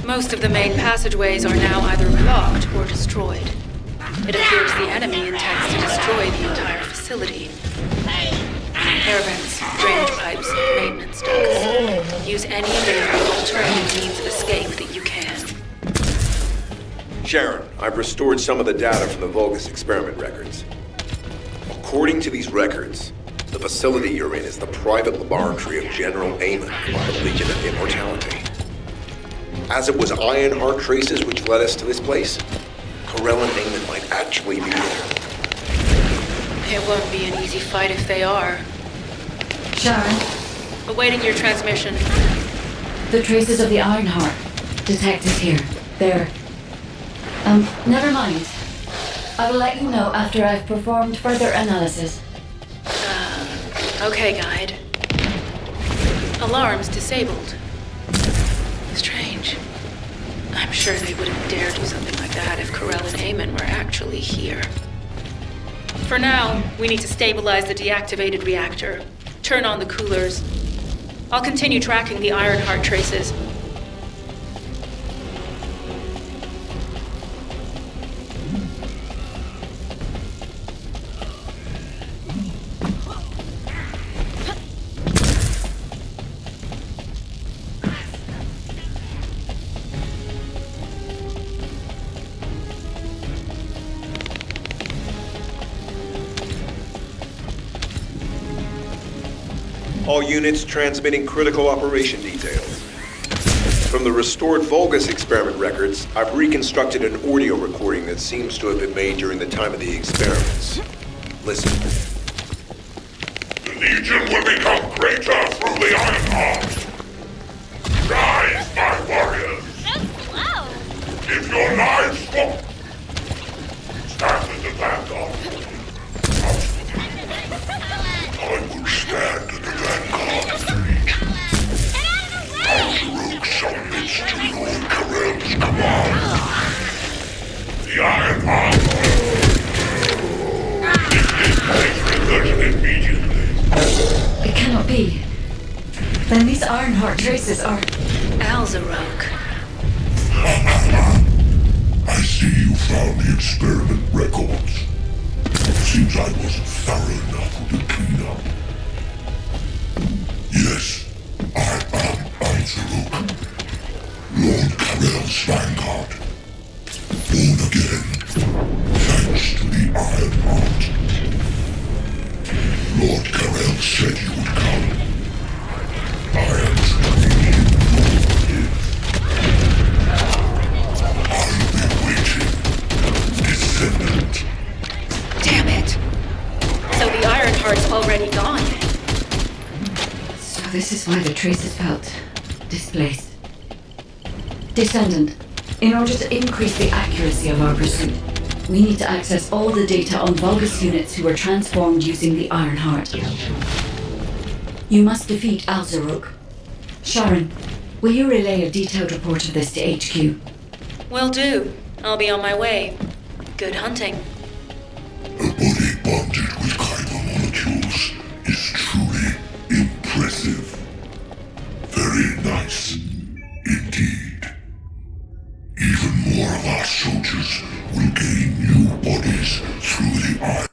Most of the main passageways are now either blocked or destroyed. It appears the enemy intends to destroy the entire facility. Air vents, drainage pipes, maintenance ducts. Use any available alternative means of escape that you can. Sharon, I've restored some of the data from the Vulgus experiment records. According to these records, the facility you're in is the private laboratory of General Amon by the Legion of Immortality. As it was Ironheart traces which led us to this place, Corell and Amon might actually be there. It won't be an easy fight if they are. Sharon, Awaiting your transmission. the traces of the Ironheart detected here. They're... never mind. I will let you know after I've performed further analysis. Okay, Guide. Alarms disabled. Strange. I'm sure they wouldn't dare do something like that if Corell and Amon were actually here. For now, we need to stabilize the deactivated reactor, turn on the coolers. I'll continue tracking the Ironheart traces. All units transmitting critical operation details. From the restored Vulgus experiment records, I've reconstructed an audio recording that seems to have been made during the time of the experiments. Listen. The Legion will become greater through the Ironheart. Rise, my warriors! So slow! If your lives fall, stand in the vanguard. I will stand in the vanguard. Alzaruk submits to Lord Corell's command. The Ironheart. This is immediately. It cannot be. Then these Ironheart traces are... Alzaruk. I see you found the experiment records. Seems I wasn't thorough enough with the cleanup. Yes, I am Isaac, Lord Karel's vanguard. Born again, thanks to the Iron Heart. Lord Karel said you would come. I am treating you I'll be waiting. Descendant. Damn it! So the Ironheart's already gone. So this is why the traces felt displaced. Descendant, in order to increase the accuracy of our pursuit, we need to access all the data on Vulgus units who were transformed using the Ironheart. You must defeat Alzaruk. Sharon, will you relay a detailed report of this to HQ? Will do. I'll be on my way. Good hunting. A body bonded with kyber molecules is truly impressive. Very nice, indeed. Even more of our soldiers will gain new bodies through the eye.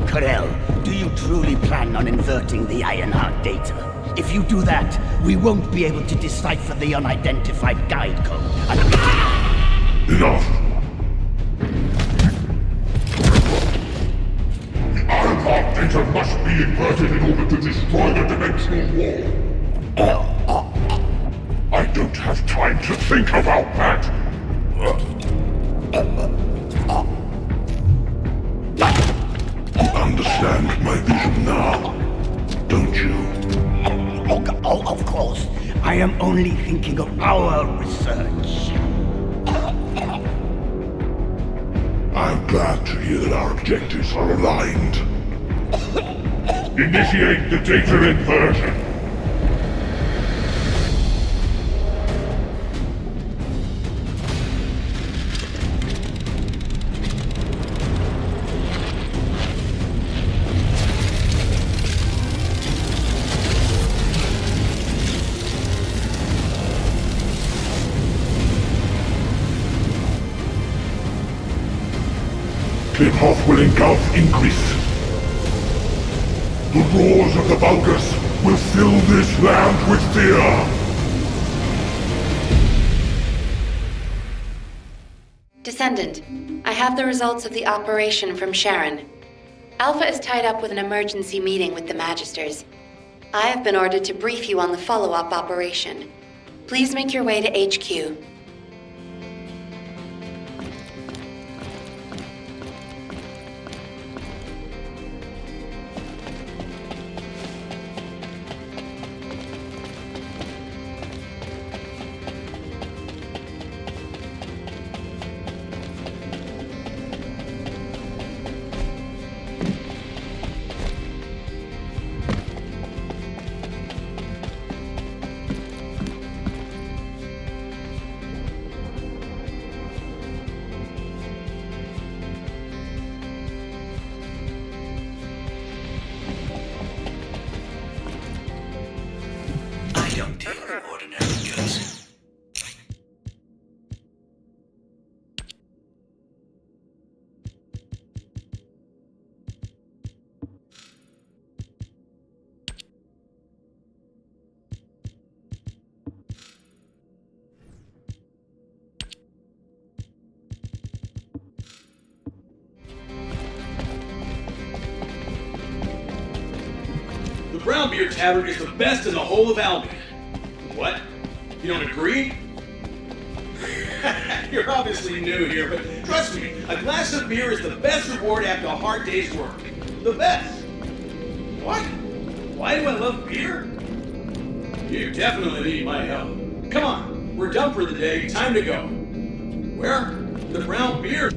Karel, do you truly plan on inverting the Ironheart data? If you do that, we won't be able to decipher the unidentified guide code. Enough! The Ironheart data must be inverted in order to destroy the dimensional wall. I don't have time to think about that! You understand my vision now, don't you? Oh, of course. I am only thinking of our research. I'm glad to hear that our objectives are aligned. Initiate the data inversion. Cliphoff will engulf Increase. The roars of the Vulgus will fill this land with fear. Descendant, I have the results of the operation from Sharon. Alpha is tied up with an emergency meeting with the Magisters. I have been ordered to brief you on the follow-up operation. Please make your way to HQ. Don't deal with ordinary goods. The Brownbeard Tavern is the best in the whole of Albion. What? You don't agree? You're obviously new here, but trust me, a glass of beer is the best reward after a hard day's work. The best. What? Why do I love beer? You definitely need my help. Come on, we're done for the day. Time to go. Where? The brown beer.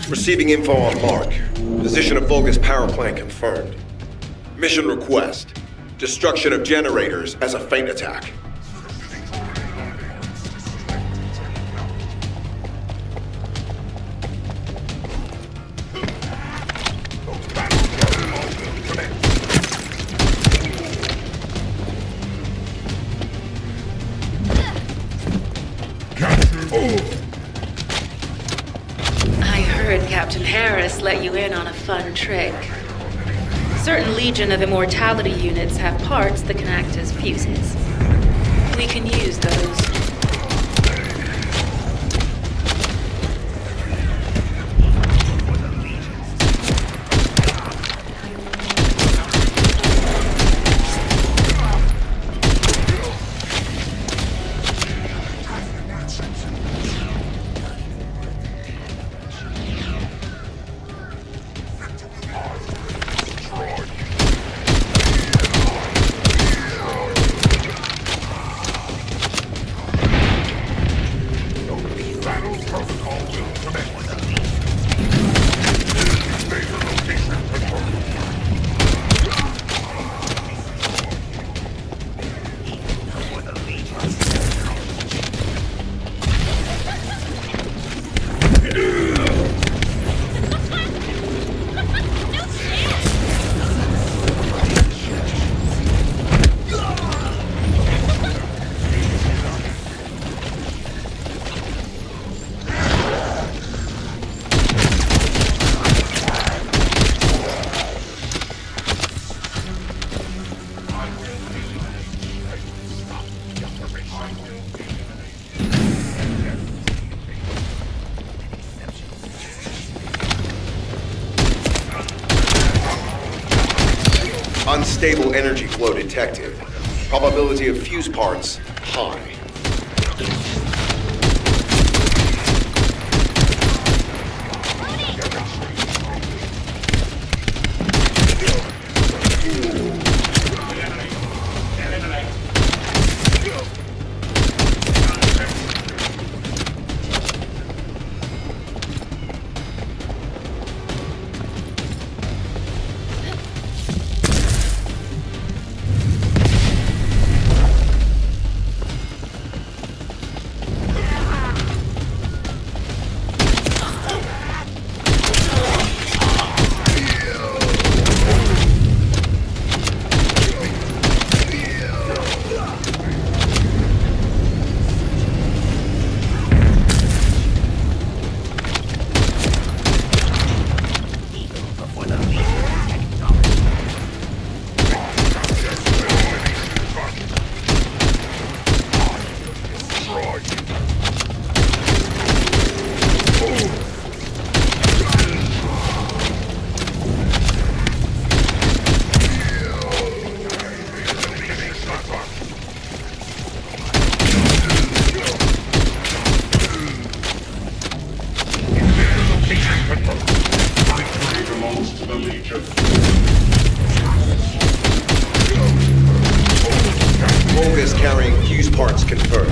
Receiving info on Mark. Position of Vulgus power plant confirmed. Mission request. Destruction of generators as a feint attack. I heard Captain Harris let you in on a fun trick. Certain Legion of Immortality units have parts that can act as fuses. We can use those. Unstable energy flow detected. Probability of fuse parts high. Vulgus carrying fuse parts confirmed.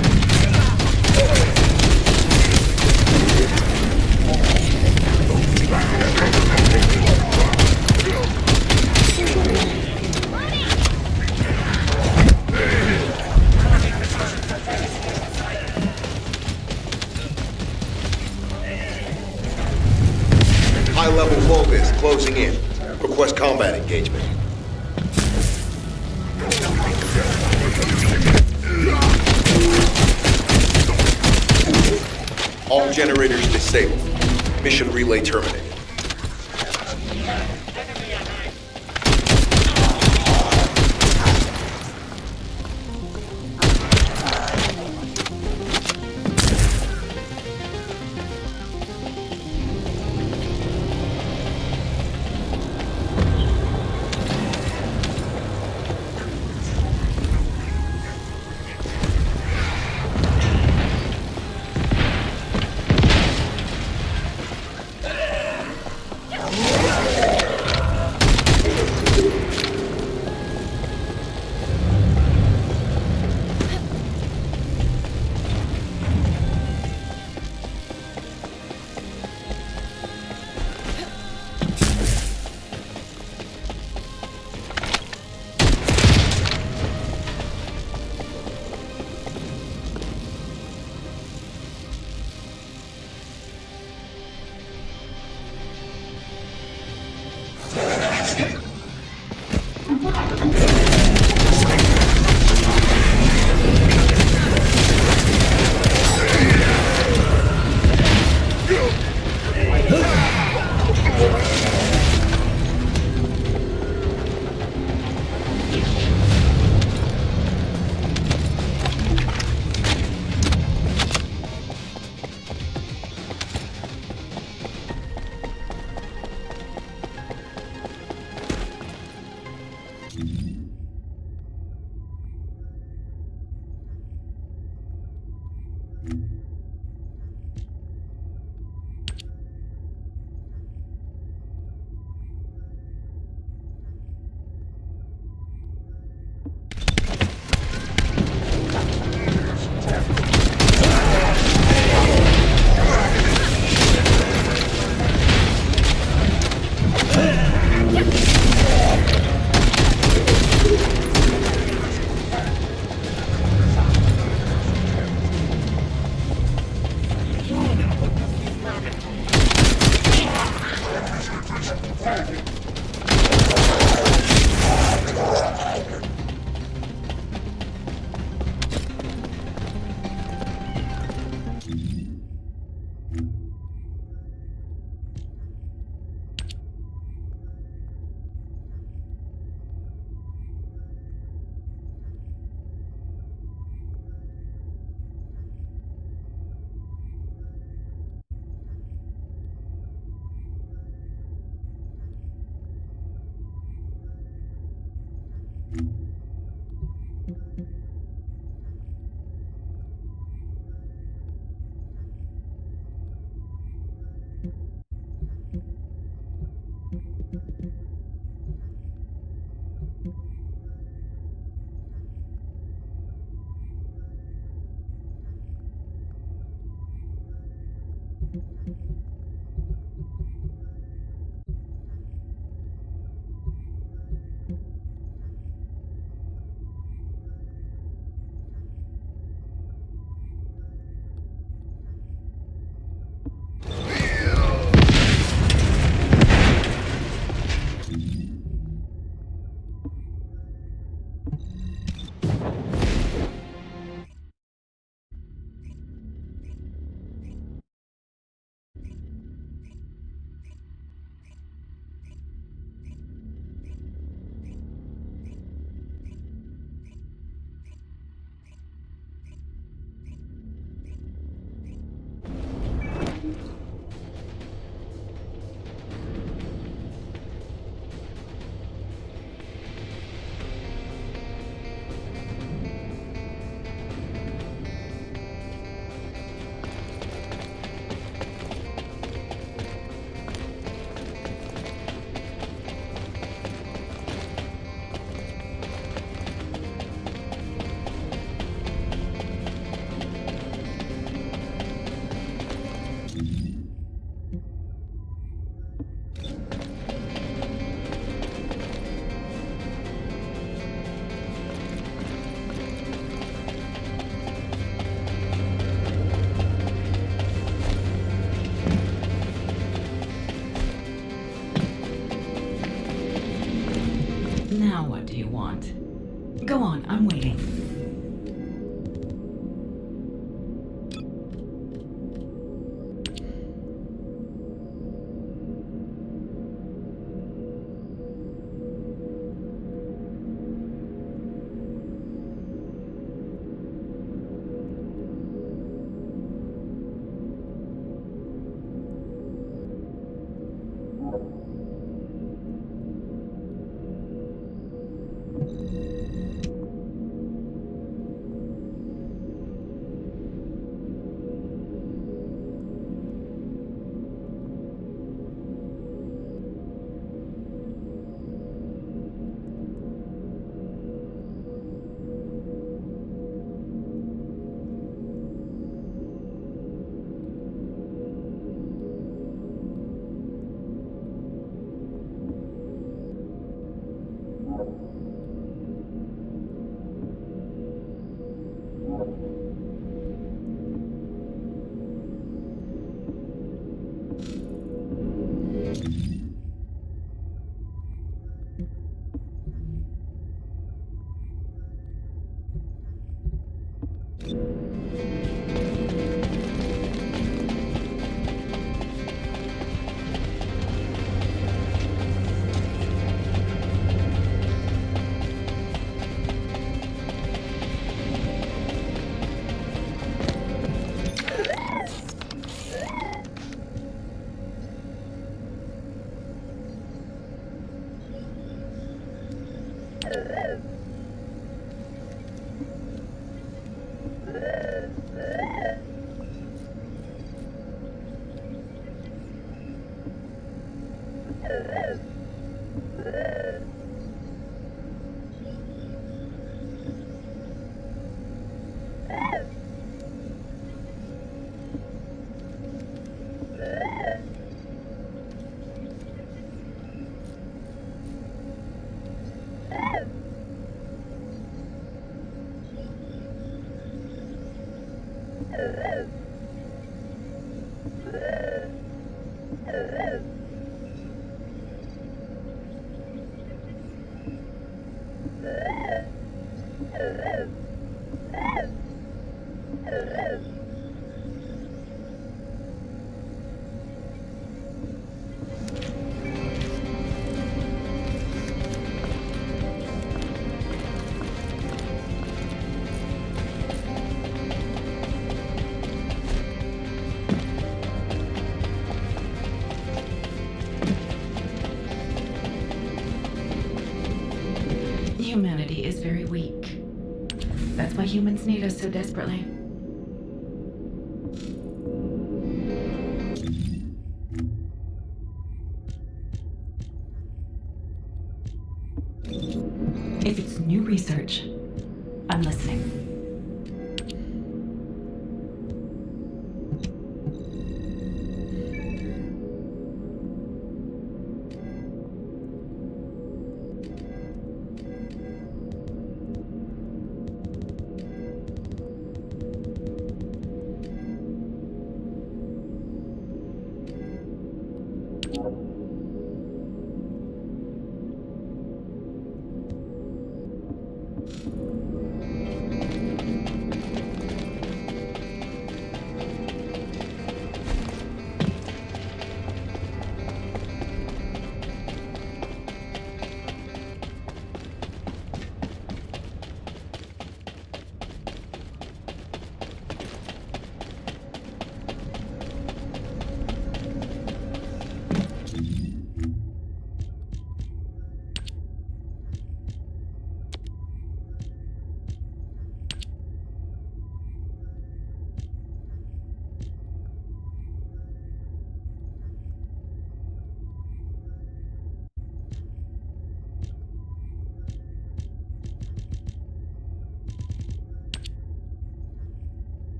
High-level Vulgus closing in. Request combat engagement. All generators disabled. Mission relay terminated. Now what do you want? Go on, I'm waiting. Humanity is very weak. That's why humans need us so desperately. If it's new research, I'm listening.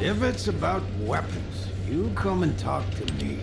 If it's about weapons, you come and talk to me.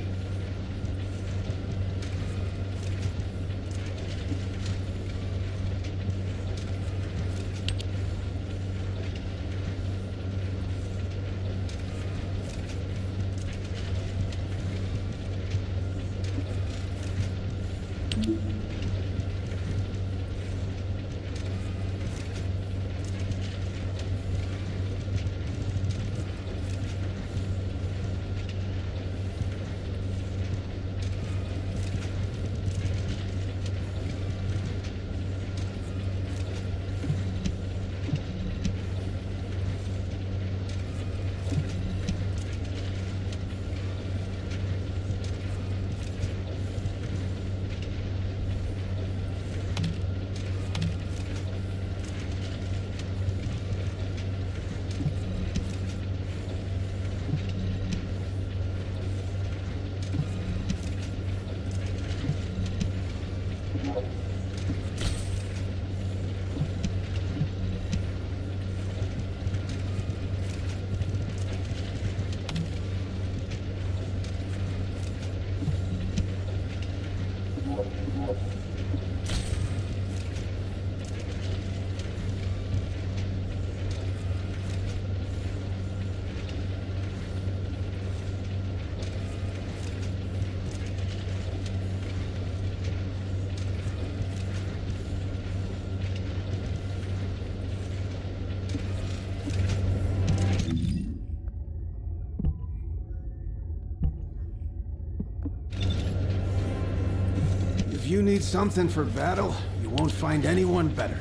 If you need something for battle, you won't find anyone better.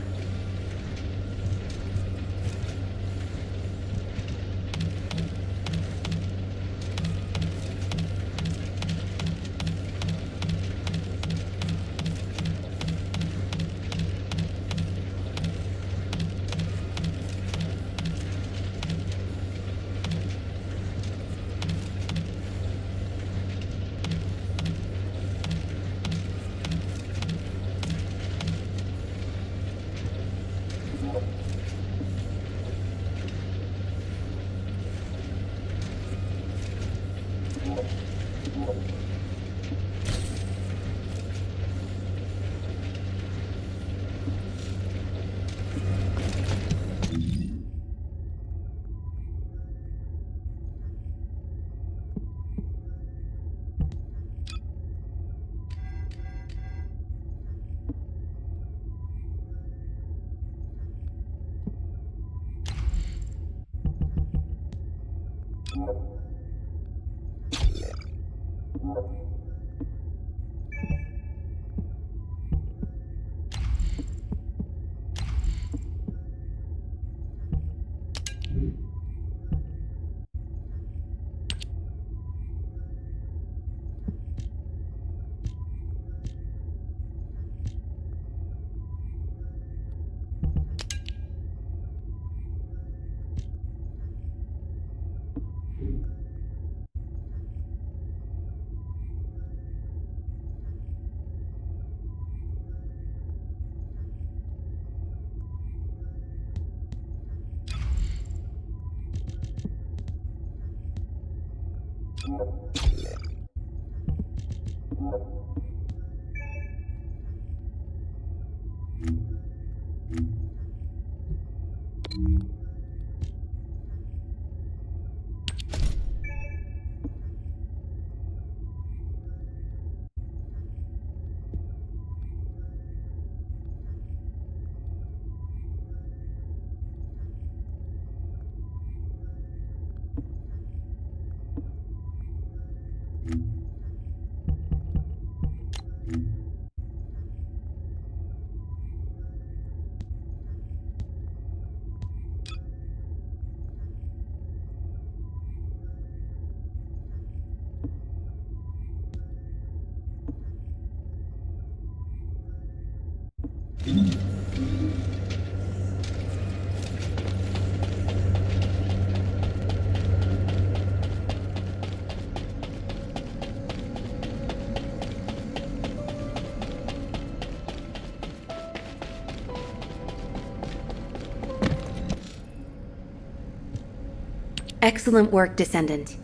Excellent work, Descendant.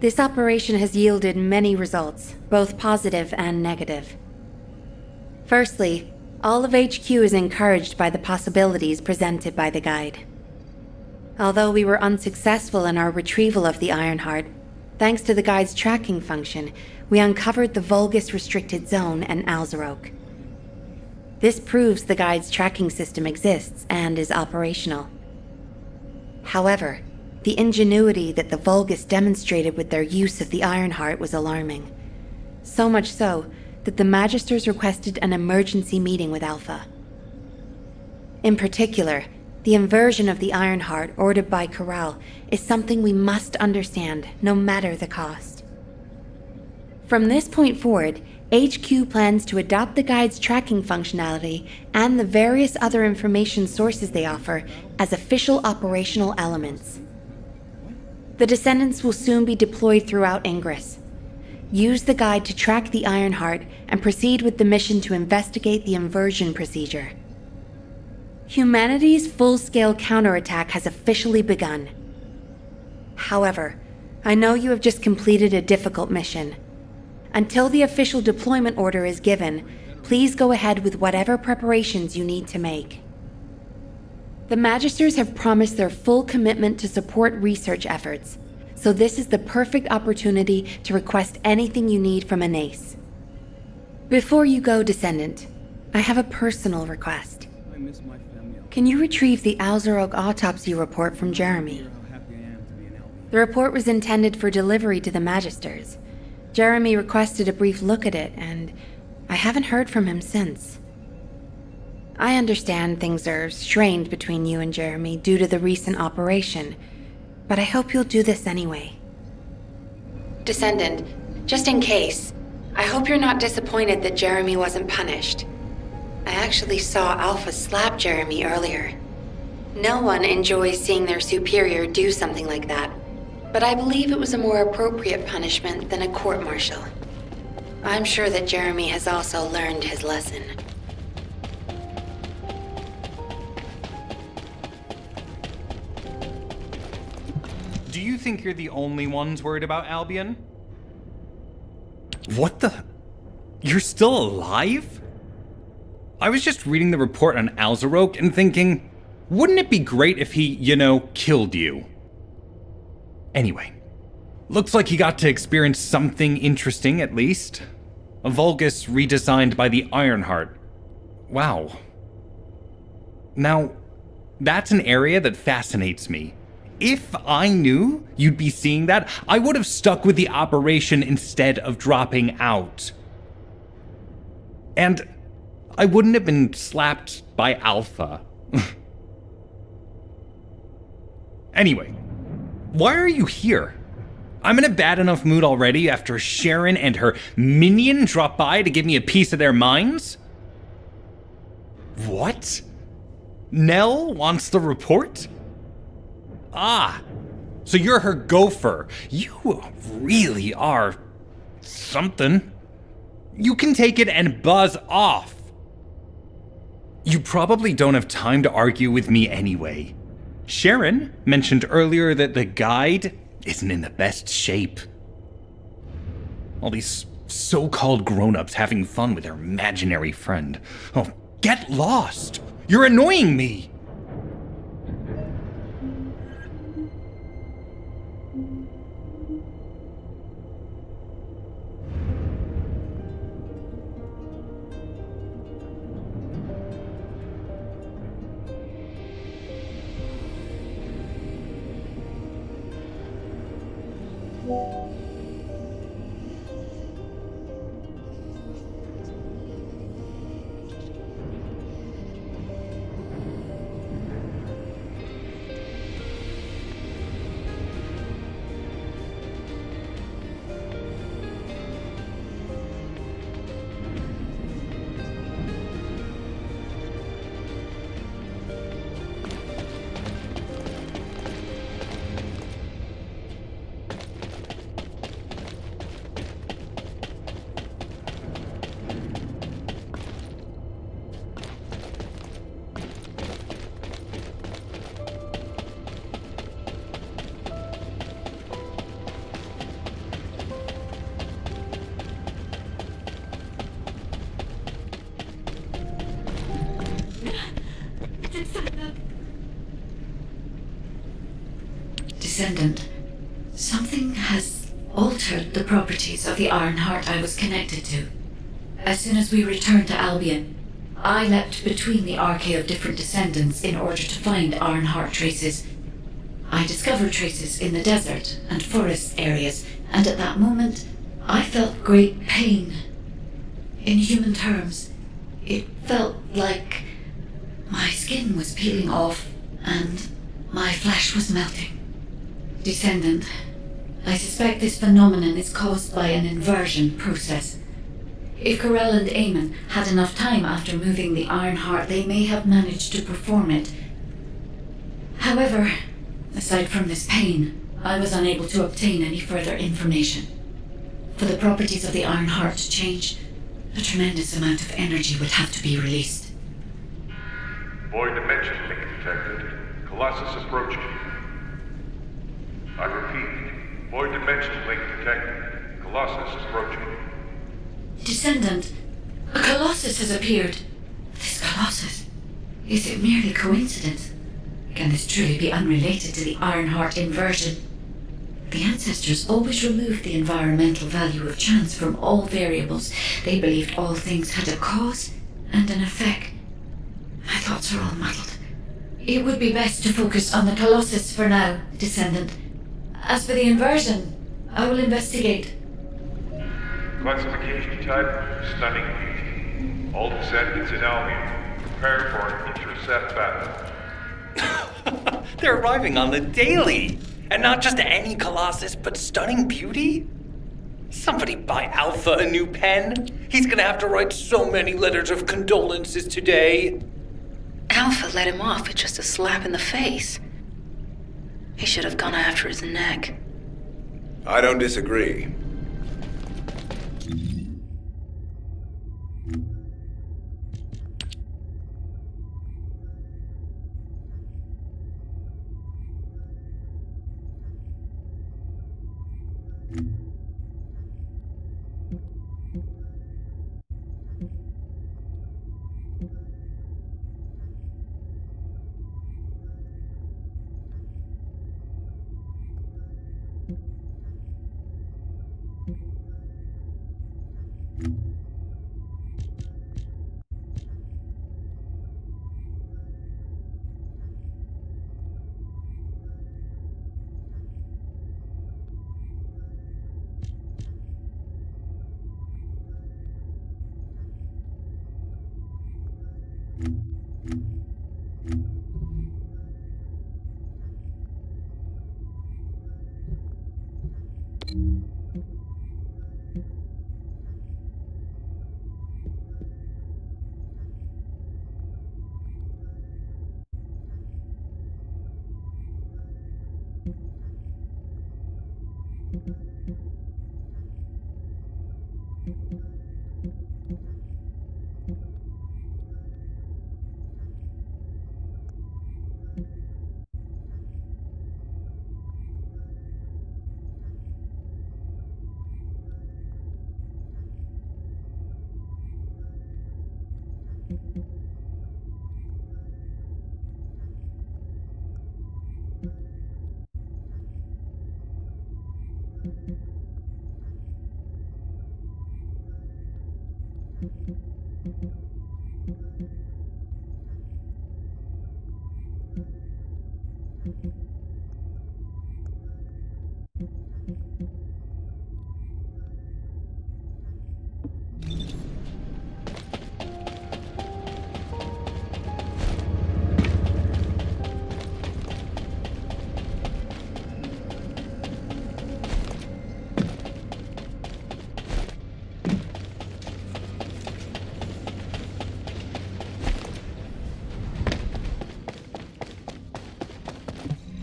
This operation has yielded many results, both positive and negative. Firstly, all of HQ is encouraged by the possibilities presented by the guide. Although we were unsuccessful in our retrieval of the Ironheart, thanks to the guide's tracking function, we uncovered the Vulgus restricted zone and Alzarok. This proves the guide's tracking system exists and is operational. However, the ingenuity that the Vulgus demonstrated with their use of the Ironheart was alarming. So much so that the Magisters requested an emergency meeting with Alpha. In particular, the inversion of the Ironheart ordered by Corral is something we must understand, no matter the cost. From this point forward, HQ plans to adopt the guide's tracking functionality and the various other information sources they offer as official operational elements. The Descendants will soon be deployed throughout Ingress. Use the guide to track the Ironheart and proceed with the mission to investigate the inversion procedure. Humanity's full-scale counterattack has officially begun. However, I know you have just completed a difficult mission. Until the official deployment order is given, please go ahead with whatever preparations you need to make. The Magisters have promised their full commitment to support research efforts, so this is the perfect opportunity to request anything you need from an ace. Before you go, Descendant, I have a personal request. Can you retrieve the Alzarok autopsy report from Jeremy? The report was intended for delivery to the Magisters. Jeremy requested a brief look at it, and I haven't heard from him since. I understand things are strained between you and Jeremy due to the recent operation, but I hope you'll do this anyway. Descendant, just in case, I hope you're not disappointed that Jeremy wasn't punished. I actually saw Alpha slap Jeremy earlier. No one enjoys seeing their superior do something like that, but I believe it was a more appropriate punishment than a court-martial. I'm sure that Jeremy has also learned his lesson. Do you think you're the only ones worried about Albion? What the? You're still alive? I was just reading the report on Alzarok and thinking, wouldn't it be great if he, killed you? Anyway, looks like he got to experience something interesting at least. A Vulgus redesigned by the Ironheart. Wow. Now, that's an area that fascinates me. If I knew you'd be seeing that, I would have stuck with the operation instead of dropping out. And I wouldn't have been slapped by Alpha. Anyway, why are you here? I'm in a bad enough mood already after Sharon and her minion drop by to give me a piece of their minds? What? Nell wants the report? Ah, so you're her gopher. You really are something. You can take it and buzz off. You probably don't have time to argue with me anyway. Sharon mentioned earlier that the guide isn't in the best shape. All these so-called grown-ups having fun with their imaginary friend. Oh, get lost! You're annoying me! Descendant, something has altered the properties of the Ironheart I was connected to. As soon as we returned to Albion, I leapt between the arcade of different Descendants in order to find Ironheart traces. I discovered traces in the desert and forest areas, and at that moment, I felt great pain. In human terms, it felt like my skin was peeling off and my flesh was melting. Descendant, I suspect this phenomenon is caused by an inversion process. If Corell and Eamon had enough time after moving the Ironheart, they may have managed to perform it. However, aside from this pain, I was unable to obtain any further information. For the properties of the Ironheart to change, a tremendous amount of energy would have to be released. Void dimension link detected. Colossus approaching. I repeat, void dimension link detected. Colossus approaching. Descendant, a Colossus has appeared. This Colossus, is it merely coincidence? Can this truly be unrelated to the Ironheart inversion? The ancestors always removed the environmental value of chance from all variables. They believed all things had a cause and an effect. My thoughts are all muddled. It would be best to focus on the Colossus for now, Descendant. As for the inversion, I will investigate. Classification type, stunning beauty. All descendants in Albion, prepare for an intercept battle. They're arriving on the daily! And not just any Colossus, but stunning beauty? Somebody buy Alpha a new pen. He's gonna have to write so many letters of condolences today. Alpha let him off with just a slap in the face. He should have gone after his neck. I don't disagree.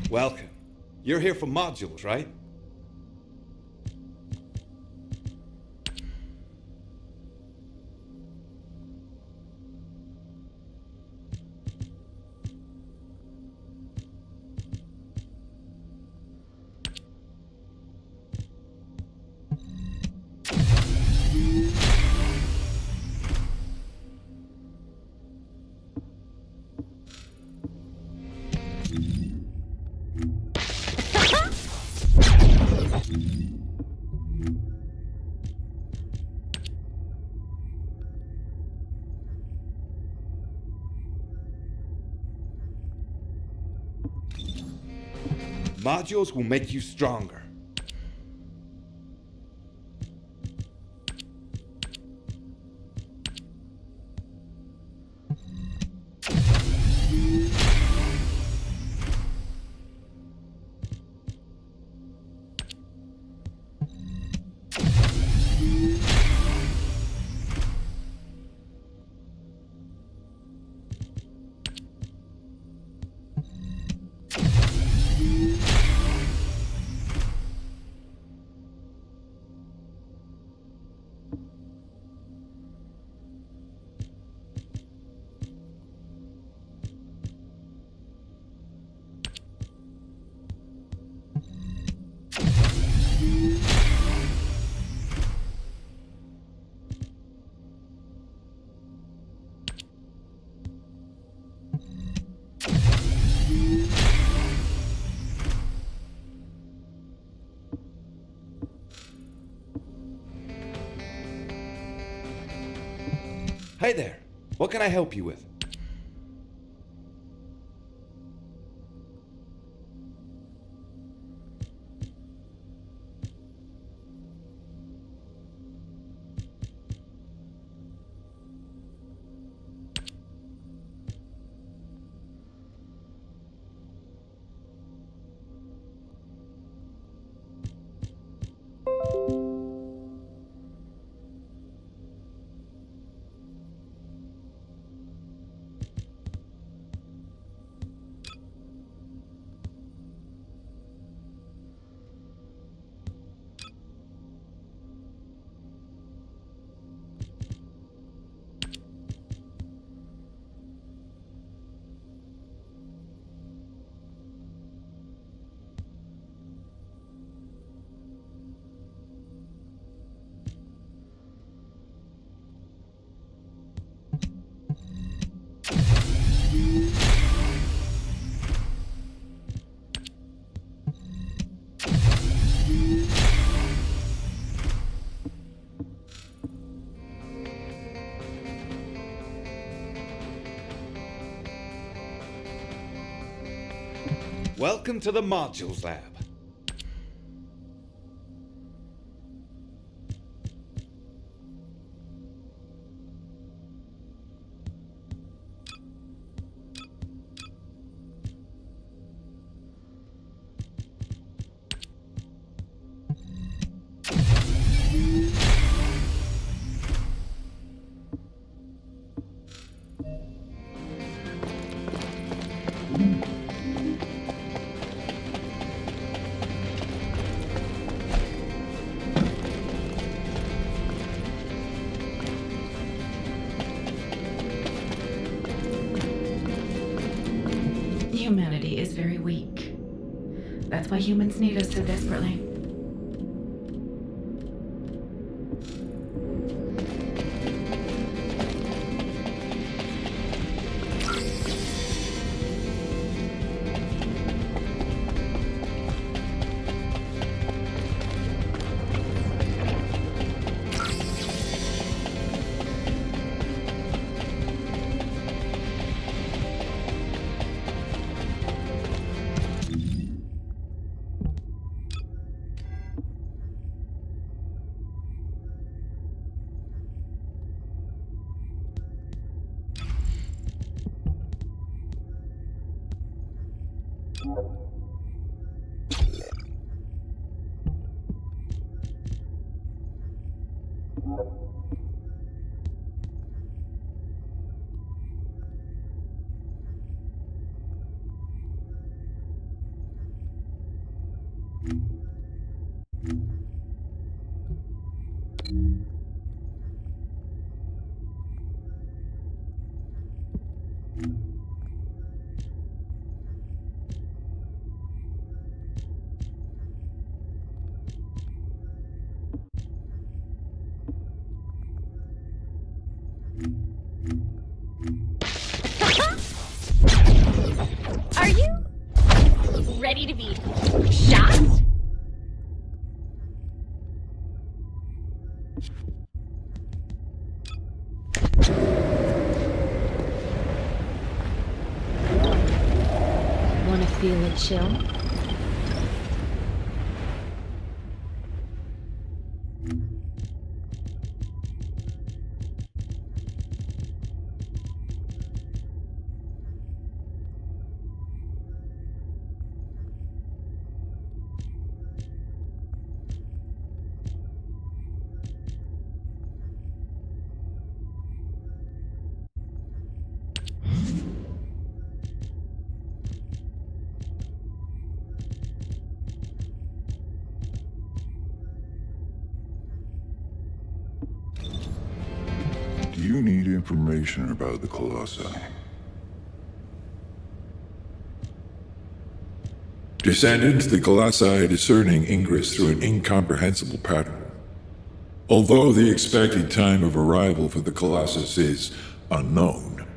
Welcome. You're here for modules, right? Modules will make you stronger. Hey there, what can I help you with? Welcome to the Modules Lab. Humanity is very weak. That's why humans need us so desperately. Are you ready to be shot? Wanna feel a chill? Do you need information about the Colossi? Descendant, the Colossi are discerning ingress through an incomprehensible pattern. Although the expected time of arrival for the Colossus is unknown,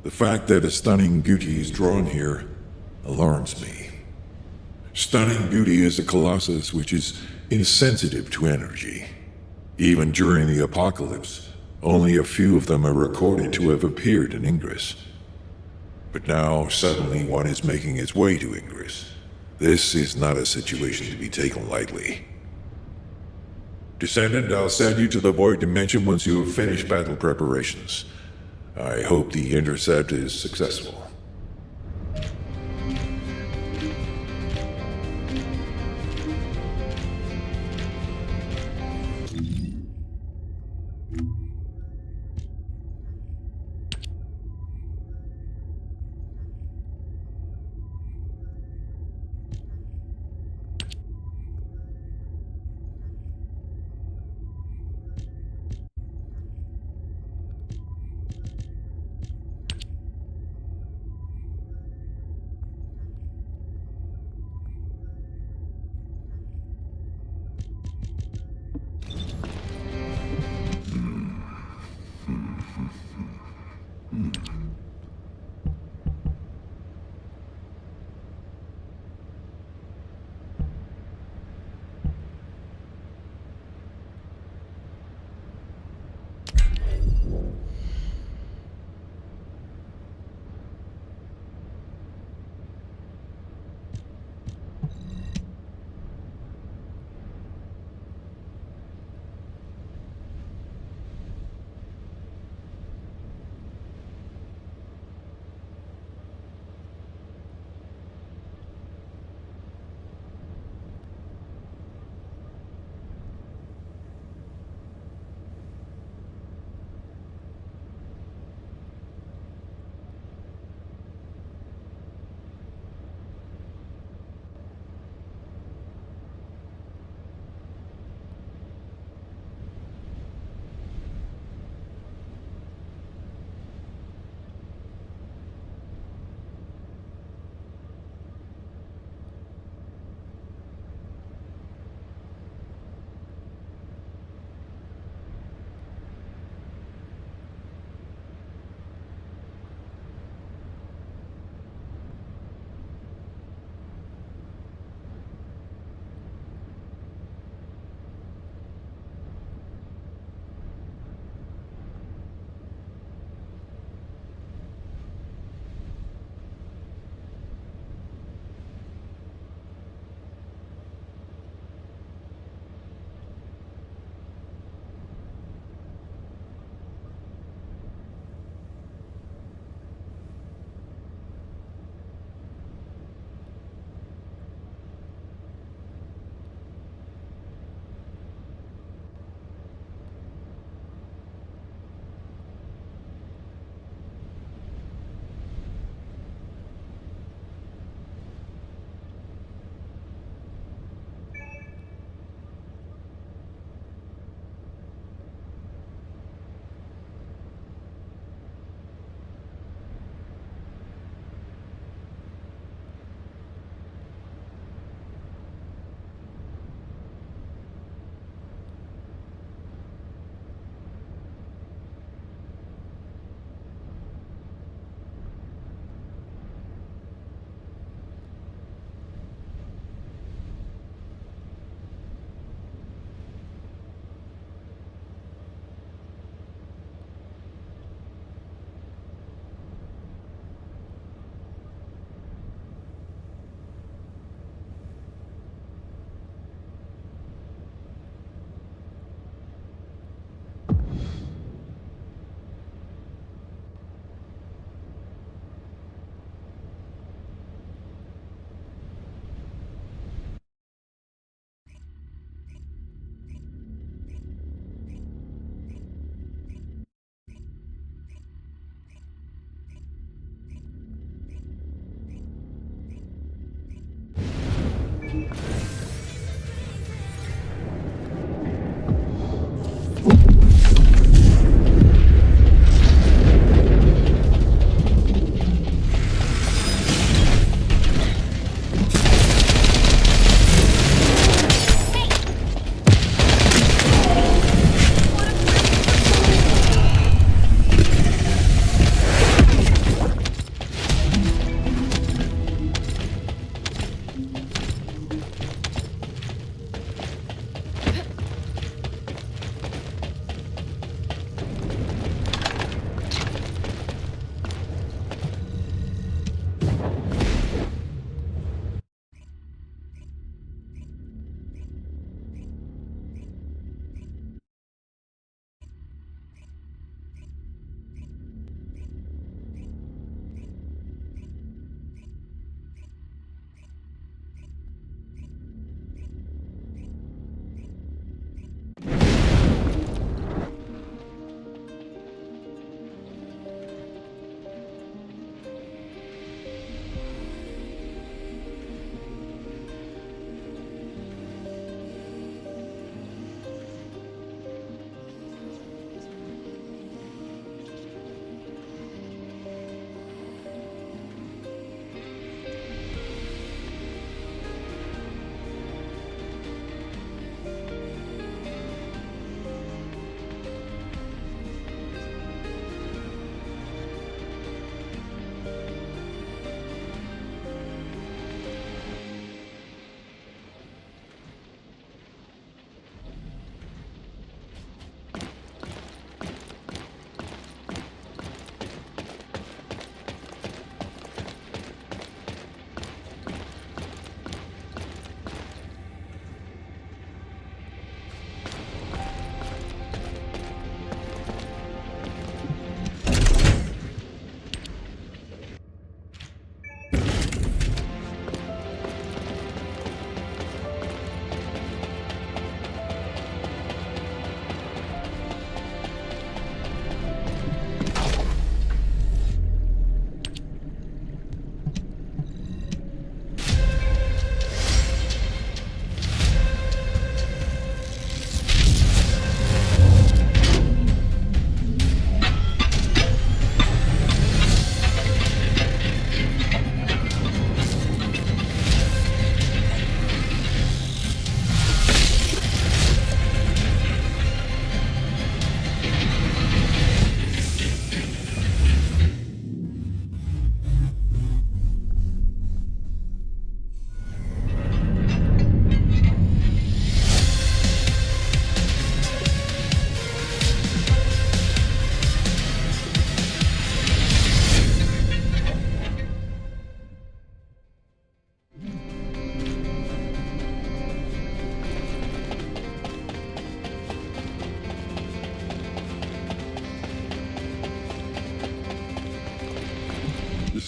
the fact that a stunning beauty is drawn here alarms me. Stunning beauty is a Colossus which is insensitive to energy. Even during the apocalypse, only a few of them are recorded to have appeared in Ingress. But now, suddenly one is making its way to Ingress. This is not a situation to be taken lightly. Descendant, I'll send you to the Void Dimension once you have finished battle preparations. I hope the intercept is successful.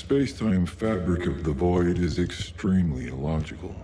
space-time fabric of the void is extremely illogical.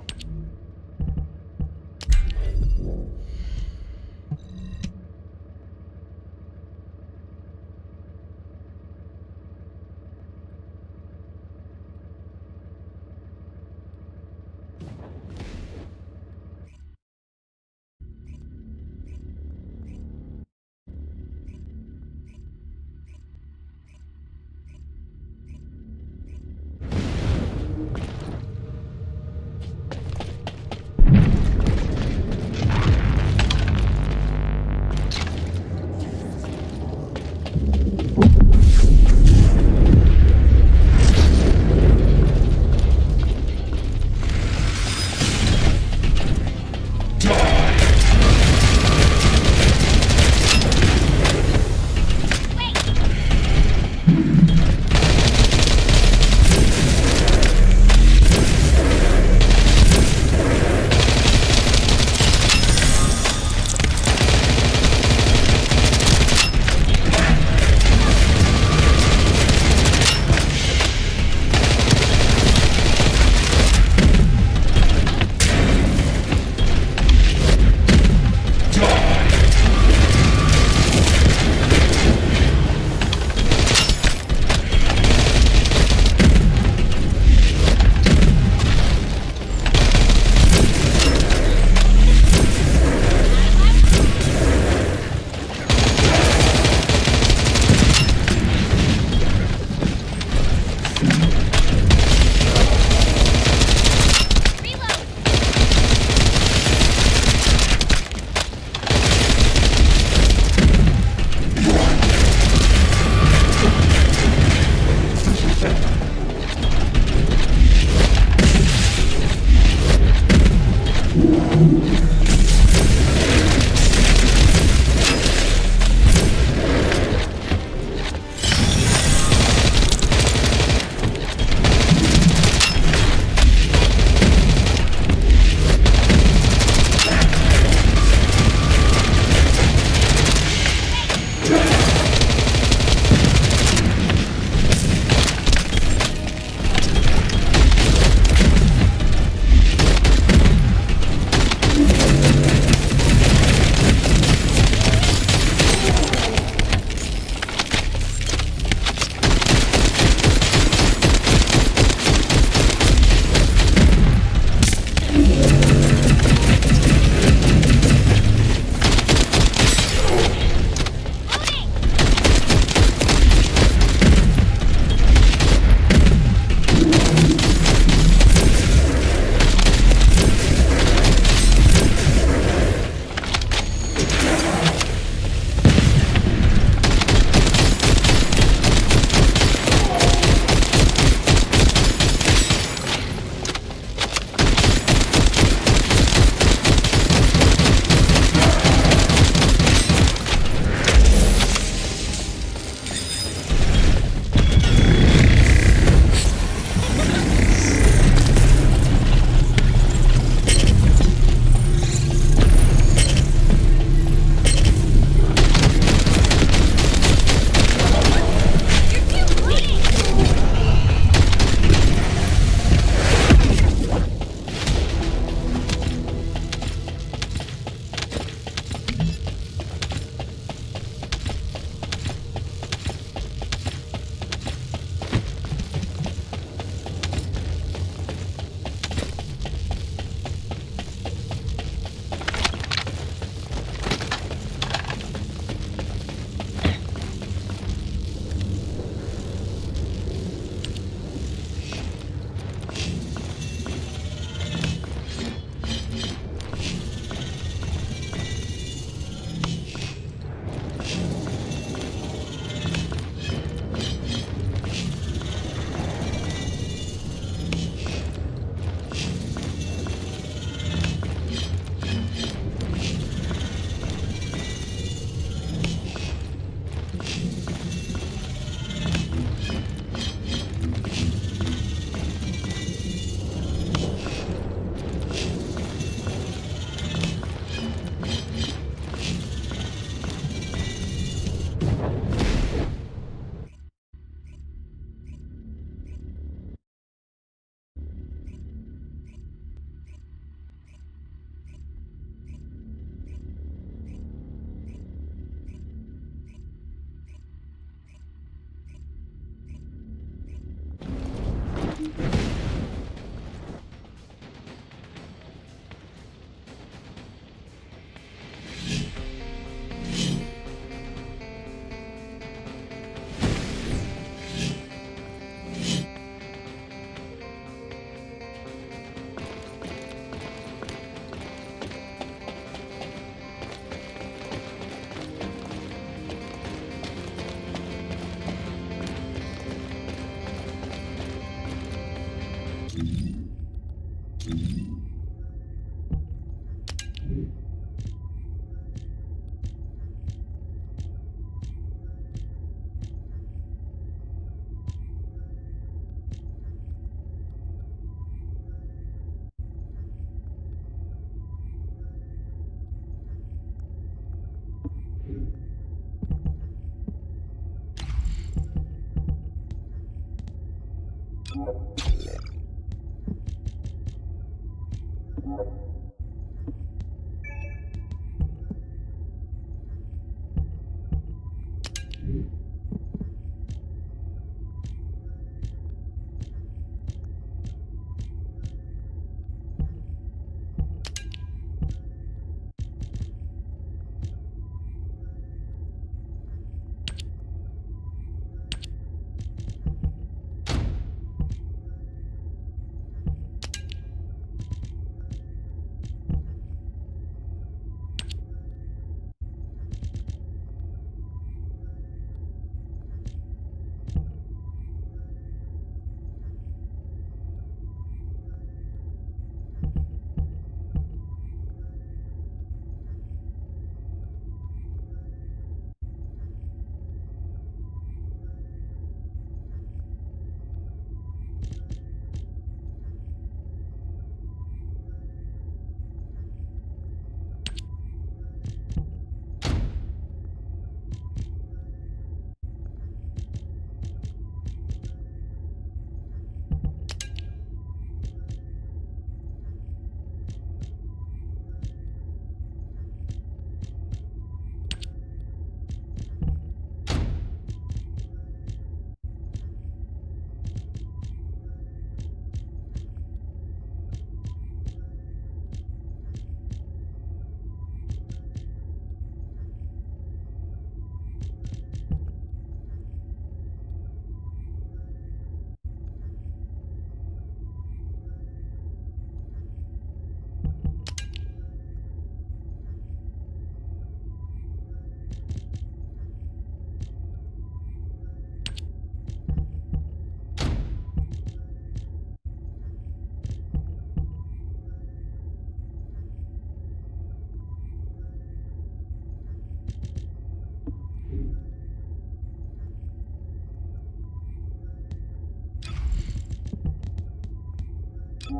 Are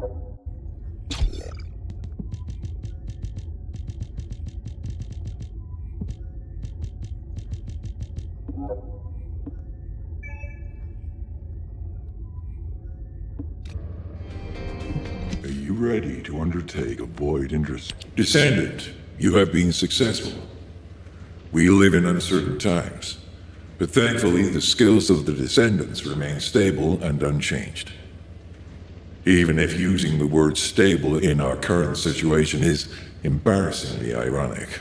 you ready to undertake a void interest? Descendant, you have been successful. We live in uncertain times, but thankfully the skills of the Descendants remain stable and unchanged. Even if using the word stable in our current situation is embarrassingly ironic.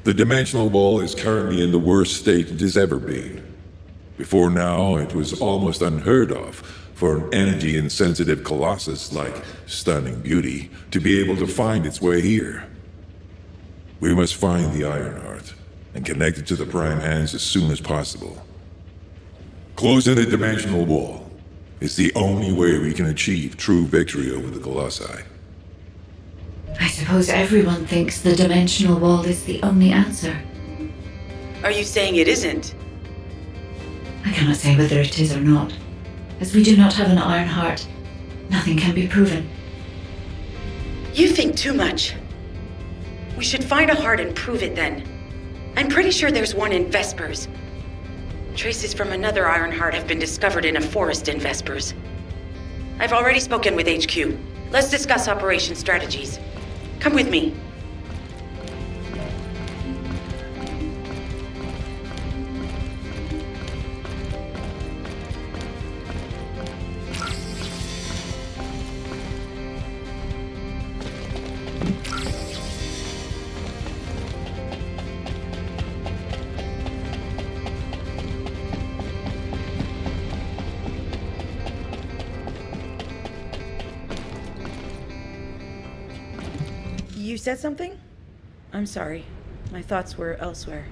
The dimensional wall is currently in the worst state it has ever been. Before now, it was almost unheard of for an energy-insensitive colossus like Stunning Beauty to be able to find its way here. We must find the Ironheart and connect it to the Prime Hands as soon as possible. Closing the dimensional wall is the only way we can achieve true victory over the Colossi. I suppose everyone thinks the dimensional wall is the only answer. Are you saying it isn't? I cannot say whether it is or not. As we do not have an Ironheart, nothing can be proven. You think too much. We should find a heart and prove it then. I'm pretty sure there's one in Vespers. Traces from another Ironheart have been discovered in a forest in Vespers. I've already spoken with HQ. Let's discuss operation strategies. Come with me. You said something? I'm sorry. My thoughts were elsewhere.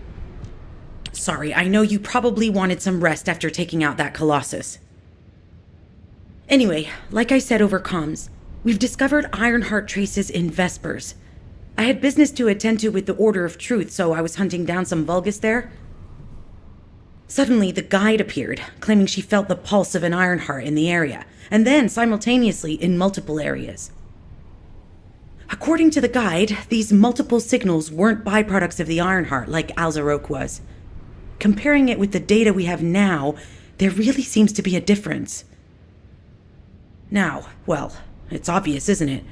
Sorry, I know you probably wanted some rest after taking out that Colossus. Anyway, like I said over comms, we've discovered Ironheart traces in Vespers. I had business to attend to with the Order of Truth, so I was hunting down some Vulgus there. Suddenly, the guide appeared, claiming she felt the pulse of an Ironheart in the area, and then simultaneously in multiple areas. According to the guide, these multiple signals weren't byproducts of the Ironheart like Alzarok was. Comparing it with the data we have now, there really seems to be a difference. Now, well, it's obvious, isn't it?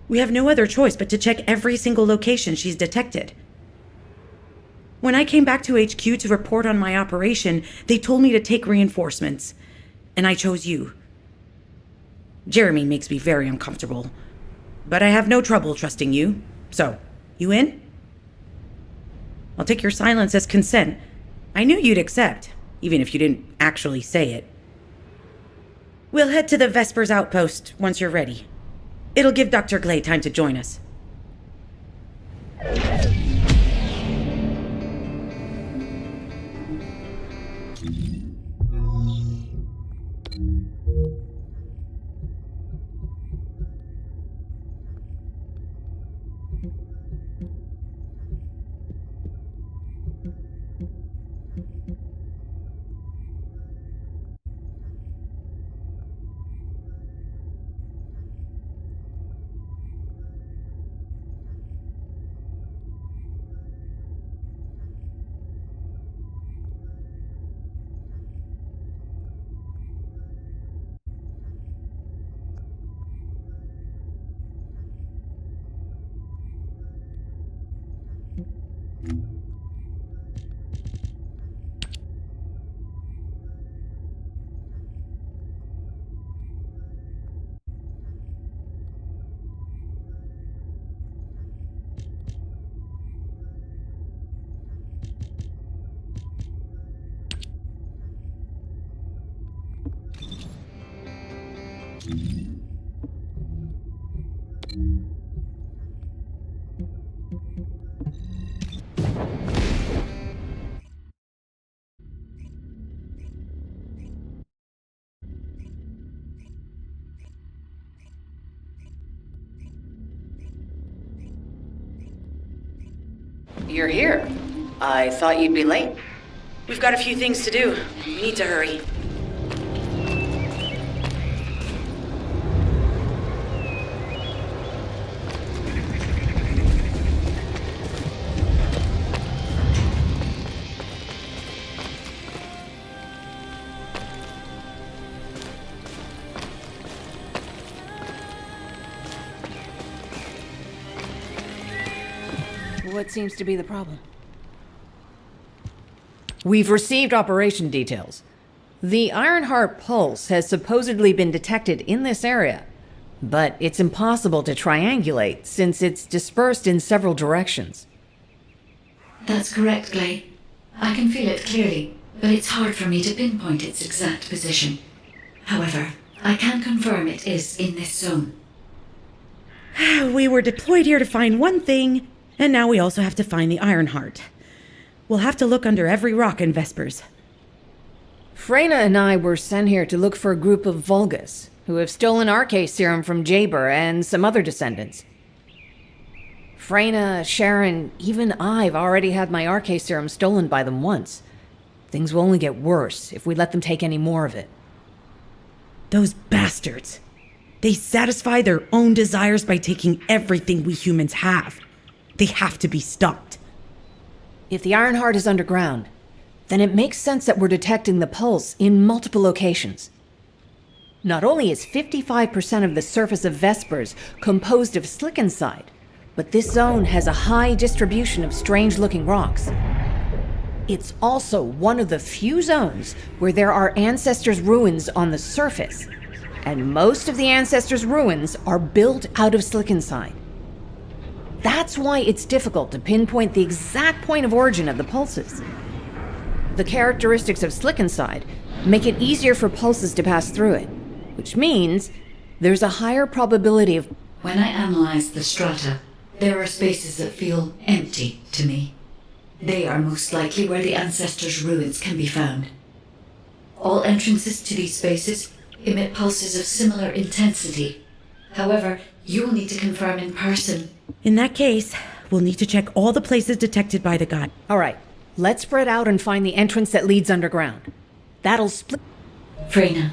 We have no other choice but to check every single location she's detected. When I came back to HQ to report on my operation, they told me to take reinforcements, and I chose you. Jeremy makes me very uncomfortable. But I have no trouble trusting you. So, you in? I'll take your silence as consent. I knew you'd accept, even if you didn't actually say it. We'll head to the Vespers outpost once you're ready. It'll give Dr. Glay time to join us. You're here. I thought you'd be late. We've got a few things to do. We need to hurry. What seems to be the problem? We've received operation details. The Ironheart pulse has supposedly been detected in this area, but it's impossible to triangulate since it's dispersed in several directions. That's correct, Clay. I can feel it clearly, but it's hard for me to pinpoint its exact position. However, I can confirm it is in this zone. We were deployed here to find one thing, and now we also have to find the Ironheart. We'll have to look under every rock in Vespers. Freyna and I were sent here to look for a group of Vulgus, who have stolen RK serum from Jaber and some other descendants. Freyna, Sharon, even I've already had my RK serum stolen by them once. Things will only get worse if we let them take any more of it. Those bastards. They satisfy their own desires by taking everything we humans have. They have to be stopped. If the Ironheart is underground, then it makes sense that we're detecting the pulse in multiple locations. Not only is 55% of the surface of Vespers composed of slickenside, but this zone has a high distribution of strange-looking rocks. It's also one of the few zones where there are Ancestors' ruins on the surface, and most of the Ancestors' ruins are built out of slickenside. That's why it's difficult to pinpoint the exact point of origin of the pulses. The characteristics of slickenside make it easier for pulses to pass through it, which means there's a higher probability of... When I analyze the strata, there are spaces that feel empty to me. They are most likely where the Ancestors' ruins can be found. All entrances to these spaces emit pulses of similar intensity. However, you will need to confirm in person. In that case, we'll need to check all the places detected by the god. All right, let's spread out and find the entrance that leads underground. That'll split... Freyna,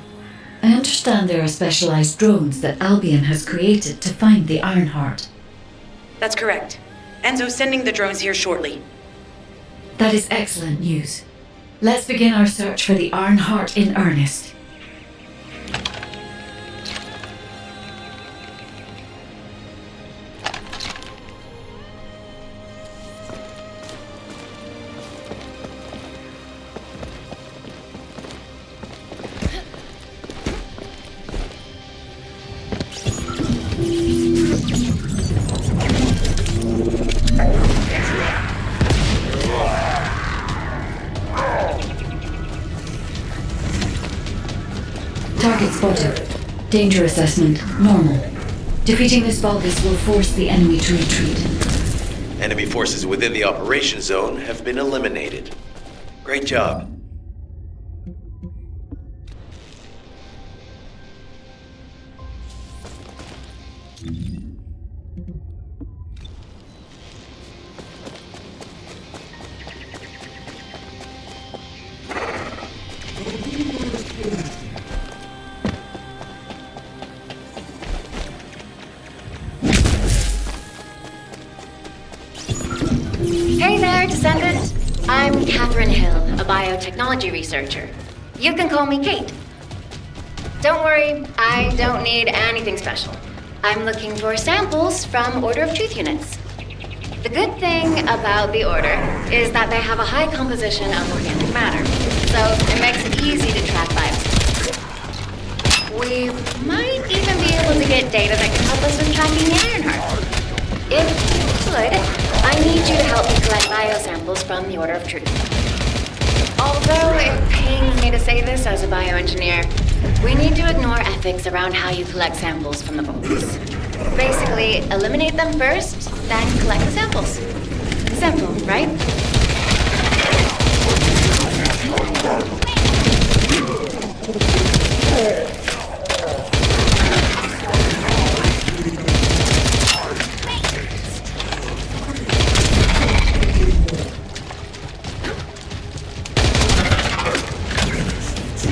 I understand there are specialized drones that Albion has created to find the Ironheart. That's correct. Enzo's sending the drones here shortly. That is excellent news. Let's begin our search for the Ironheart in earnest. Target spotted. Danger assessment, normal. Defeating this Vulgus will force the enemy to retreat. Enemy forces within the operation zone have been eliminated. Great job. Hey there, Descendant. I'm Catherine Hill, a biotechnology researcher. You can call me Kate. Don't worry, I don't need anything special. I'm looking for samples from Order of Truth units. The good thing about the Order is that they have a high composition of organic matter, so it makes it easy to track biosamples. We might even be able to get data that can help us with tracking the Ironheart. If you could, I need you to help me collect biosamples from the Order of Truth. Although it pains me to say this as a bioengineer, we need to ignore ethics around how you collect samples from the Vulgus. Basically, eliminate them first, then collect the samples. Simple, right?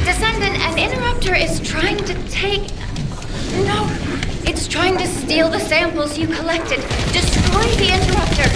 Descendant, an interrupter is trying to take... No! It's trying to steal the samples you collected. Destroy the interrupter!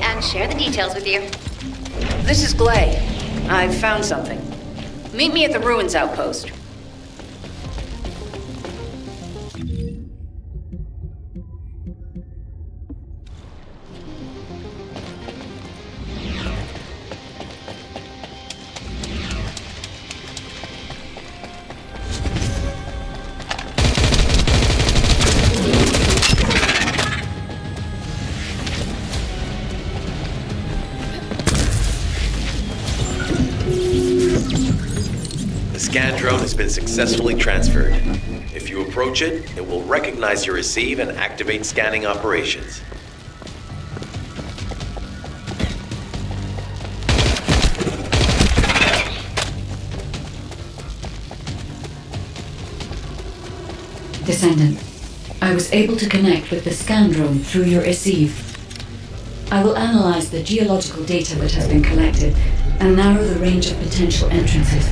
and share the details with you. This is Glay. I've found something. Meet me at the Ruins Outpost. The scan drone has been successfully transferred. If you approach it, it will recognize your receive and activate scanning operations. Descendant, I was able to connect with the scan drone through your receive. I will analyze the geological data that has been collected and narrow the range of potential entrances.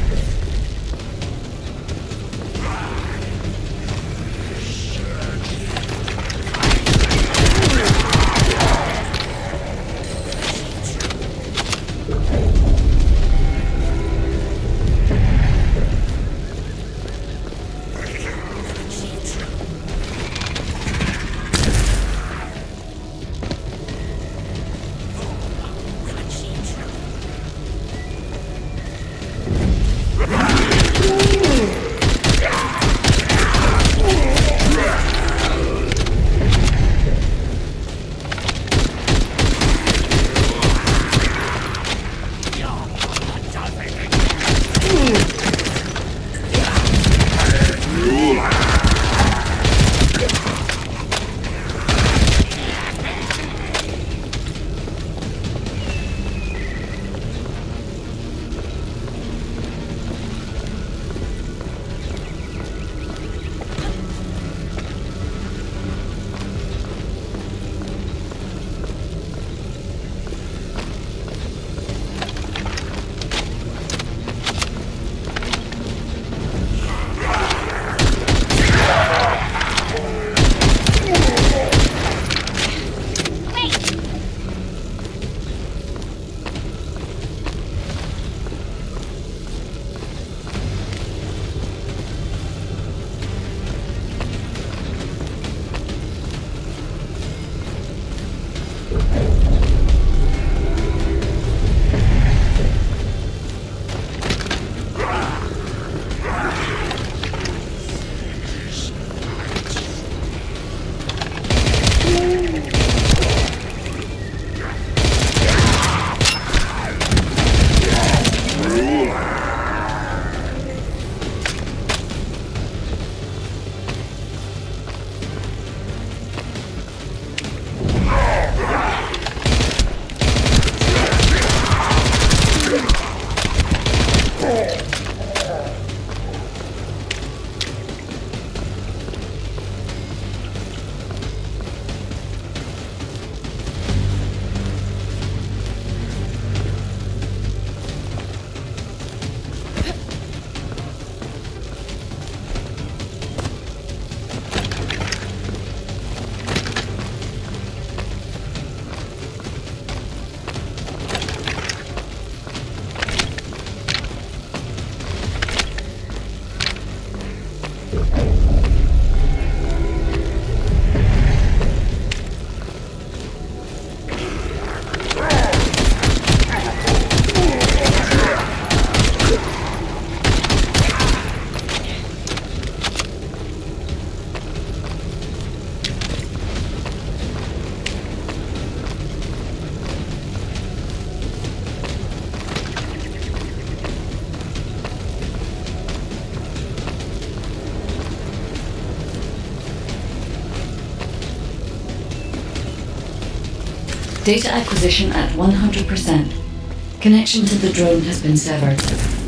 Data acquisition at 100%. Connection to the drone has been severed.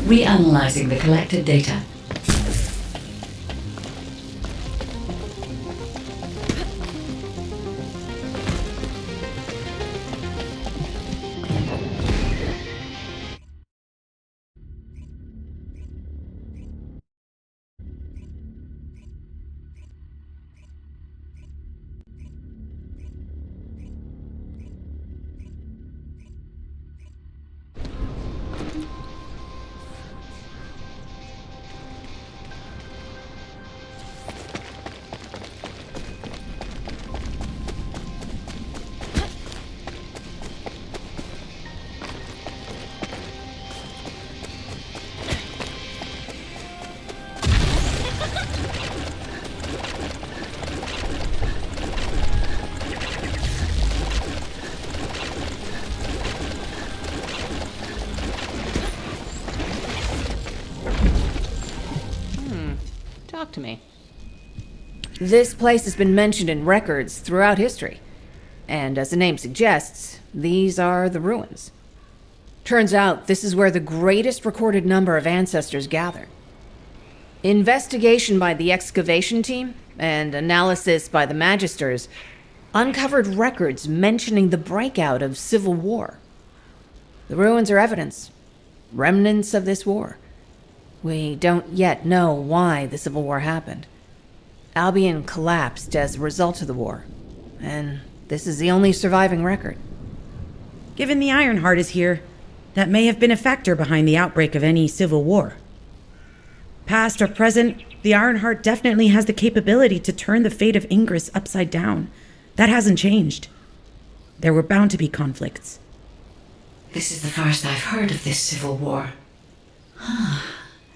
Reanalyzing the collected data. talk to me. This place has been mentioned in records throughout history. And as the name suggests, these are the ruins. Turns out this is where the greatest recorded number of ancestors gather. Investigation by the excavation team and analysis by the magisters uncovered records mentioning the breakout of civil war. The ruins are evidence, remnants of this war. We don't yet know why the civil war happened. Albion collapsed as a result of the war, and this is the only surviving record. Given the Ironheart is here, that may have been a factor behind the outbreak of any civil war. Past or present, the Ironheart definitely has the capability to turn the fate of Ingress upside down. That hasn't changed. There were bound to be conflicts. This is the first I've heard of this civil war.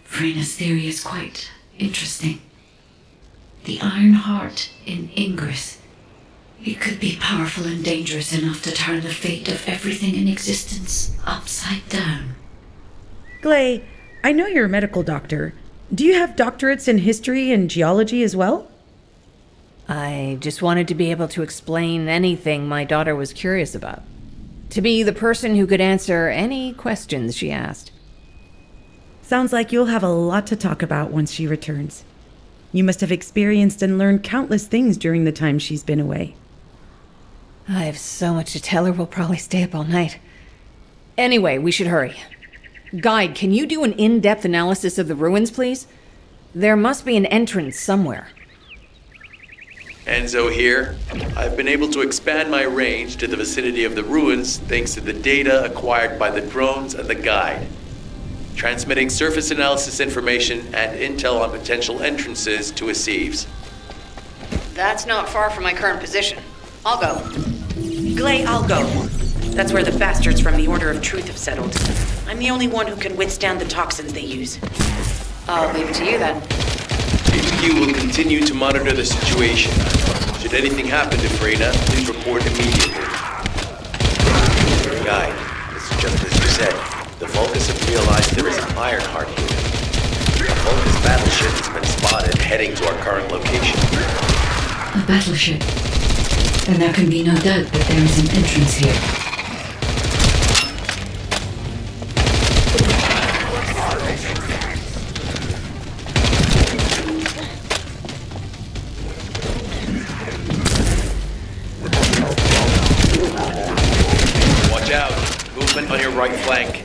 Vrena's theory is quite interesting. The Ironheart in Ingress. It could be powerful and dangerous enough to turn the fate of everything in existence upside down. Glay, I know you're a medical doctor. Do you have doctorates in history and geology as well? I just wanted to be able to explain anything my daughter was curious about. To be the person who could answer any questions she asked. Sounds like you'll have a lot to talk about once she returns. You must have experienced and learned countless things during the time she's been away. I have so much to tell her we'll probably stay up all night. Anyway, we should hurry. Guide, can you do an in-depth analysis of the ruins, please? There must be an entrance somewhere. Enzo here. I've been able to expand my range to the vicinity of the ruins thanks to the data acquired by the drones and the guide. Transmitting surface analysis information and intel on potential entrances to Aceves. That's not far from my current position. I'll go. Glay, I'll go. That's where the bastards from the Order of Truth have settled. I'm the only one who can withstand the toxins they use. I'll leave it to you then. HQ will continue to monitor the situation. Should anything happen to Freyna, please report immediately. Guide, it's just as you said. The Vulgus have realized there is an Ironheart here. A Vulgus battleship has been spotted heading to our current location. A battleship. Then there can be no doubt that there is an entrance here. Watch out! Movement on your right flank.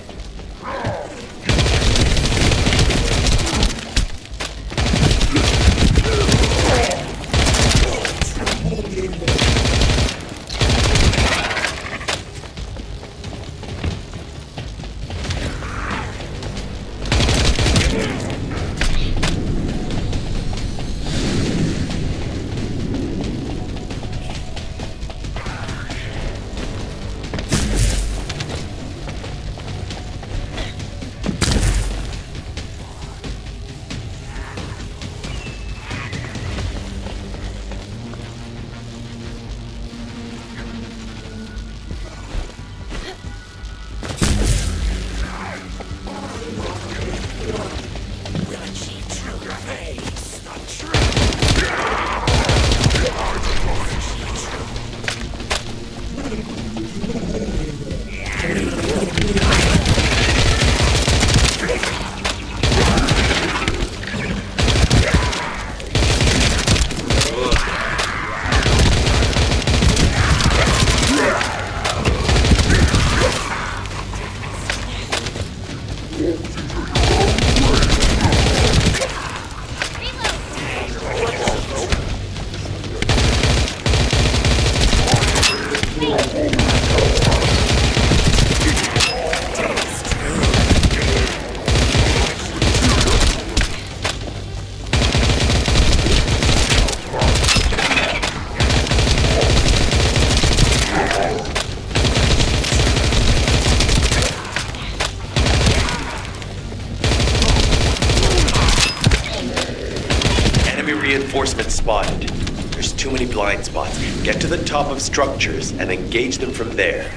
Reinforcements spotted. There's too many blind spots. Get to the top of structures and engage them from there.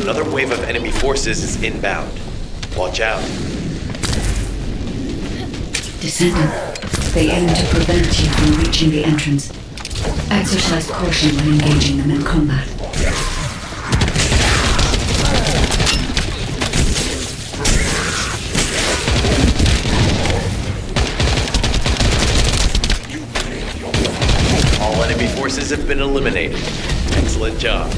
Another wave of enemy forces is inbound. Watch out. Descendant, they aim to prevent you from reaching the entrance. Exercise caution when engaging them in combat. All enemy forces have been eliminated. Excellent job.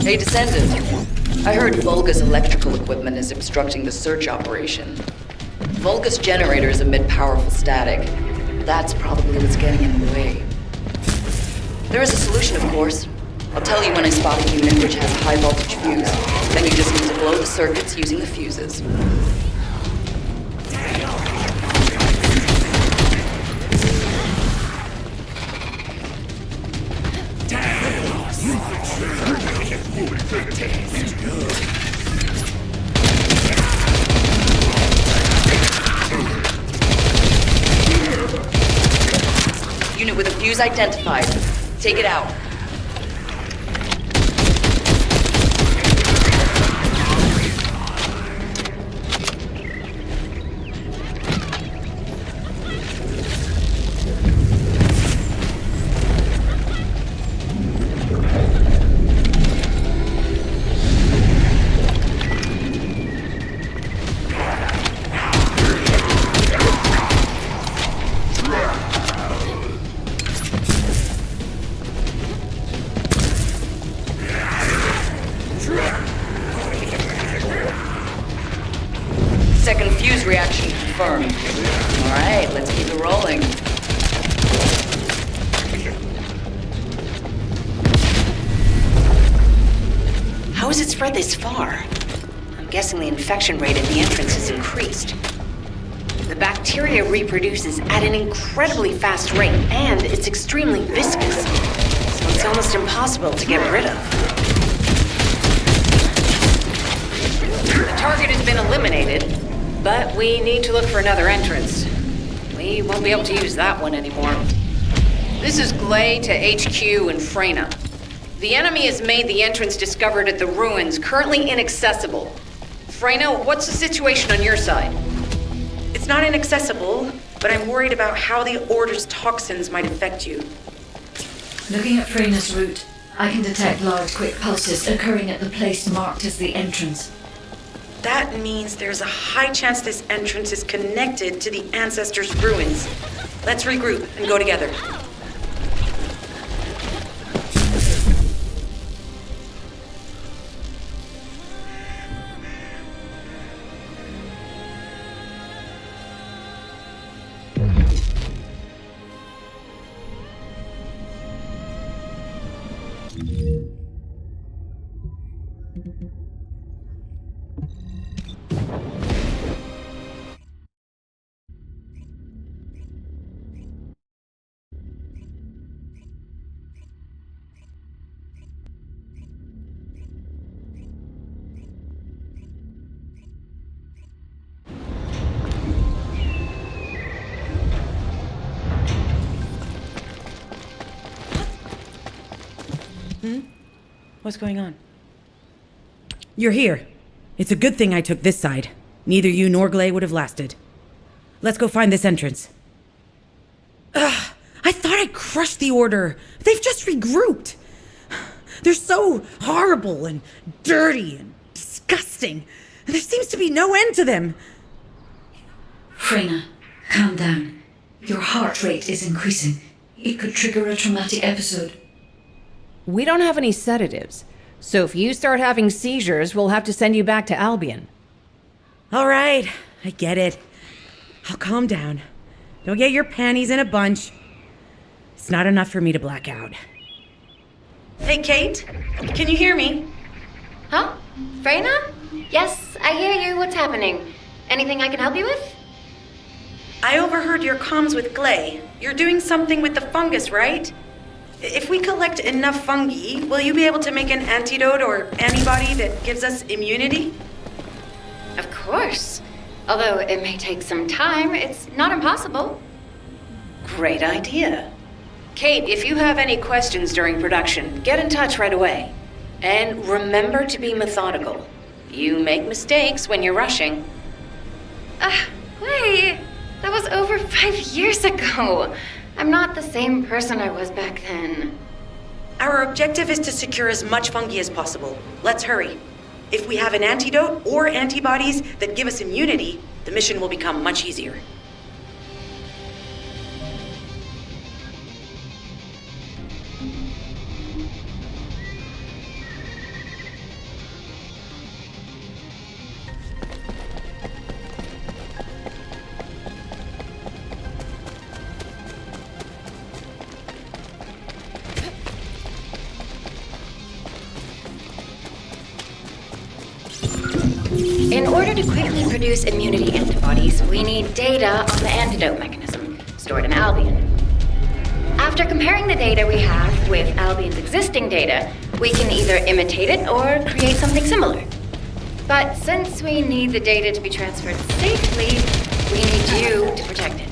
Hey, Descendant. I heard Vulgus electrical equipment is obstructing the search operation. Vulgus generators emit powerful static. That's probably what's getting in the way. There is a solution, of course. I'll tell you when I spot a unit which has a high voltage fuse. Then you just need to blow the circuits using the fuses. Unit with a fuse identified. Take it out. Second fuse reaction confirmed. Alright, let's keep it rolling. How has it spread this far? I'm guessing the infection rate at the entrance has increased. The bacteria reproduces at an incredibly fast rate, and it's extremely viscous, so it's almost impossible to get rid of. The target has been eliminated, but we need to look for another entrance. We won't be able to use that one anymore. This is Glay to HQ in Freyna. The enemy has made the entrance discovered at the ruins currently inaccessible. Freyna, what's the situation on your side? It's not inaccessible, but I'm worried about how the Order's toxins might affect you. Looking at Freyna's route, I can detect large quick pulses occurring at the place marked as the entrance. That means there's a high chance this entrance is connected to the Ancestors' ruins. Let's regroup and go together. What's going on? You're here. It's a good thing I took this side. Neither you nor Glay would have lasted. Let's go find this entrance. Ugh, I thought I crushed the Order. They've just regrouped. They're so horrible and dirty and disgusting. And there seems to be no end to them. Freyna, calm down. Your heart rate is increasing. It could trigger a traumatic episode. We don't have any sedatives, so if you start having seizures, we'll have to send you back to Albion. All right, I get it. I'll calm down. Don't get your panties in a bunch. It's not enough for me to black out. Hey, Kate? Can you hear me? Huh? Freyna? Yes, I hear you. What's happening? Anything I can help you with? I overheard your comms with Glay. You're doing something with the fungus, right? If we collect enough fungi, will you be able to make an antidote or antibody that gives us immunity? Of course. Although it may take some time, it's not impossible. Great idea. Kate, if you have any questions during production, get in touch right away. And remember to be methodical. You make mistakes when you're rushing. Wait. That was over 5 years ago. I'm not the same person I was back then. Our objective is to secure as much fungi as possible. Let's hurry. If we have an antidote or antibodies that give us immunity, the mission will become much easier. In order to quickly produce immunity antibodies, we need data on the antidote mechanism, stored in Albion. After comparing the data we have with Albion's existing data, we can either imitate it or create something similar. But since we need the data to be transferred safely, we need you to protect it.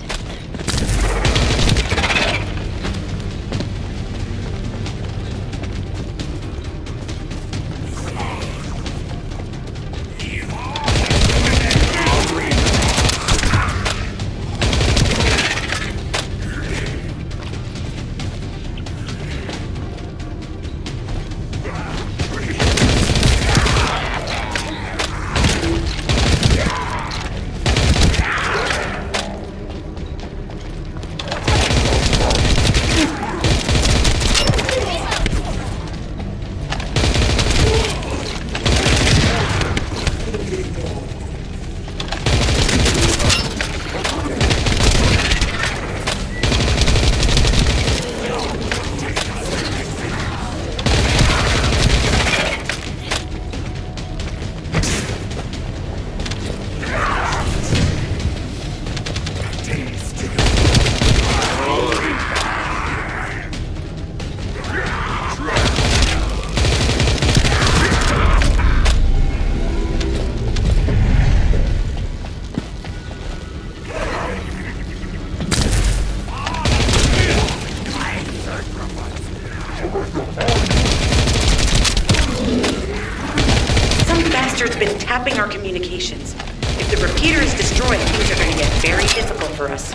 Been tapping our communications. If the repeater is destroyed, things are going to get very difficult for us.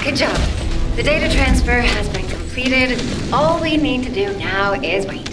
Good job. The data transfer has been completed. All we need to do now is wait.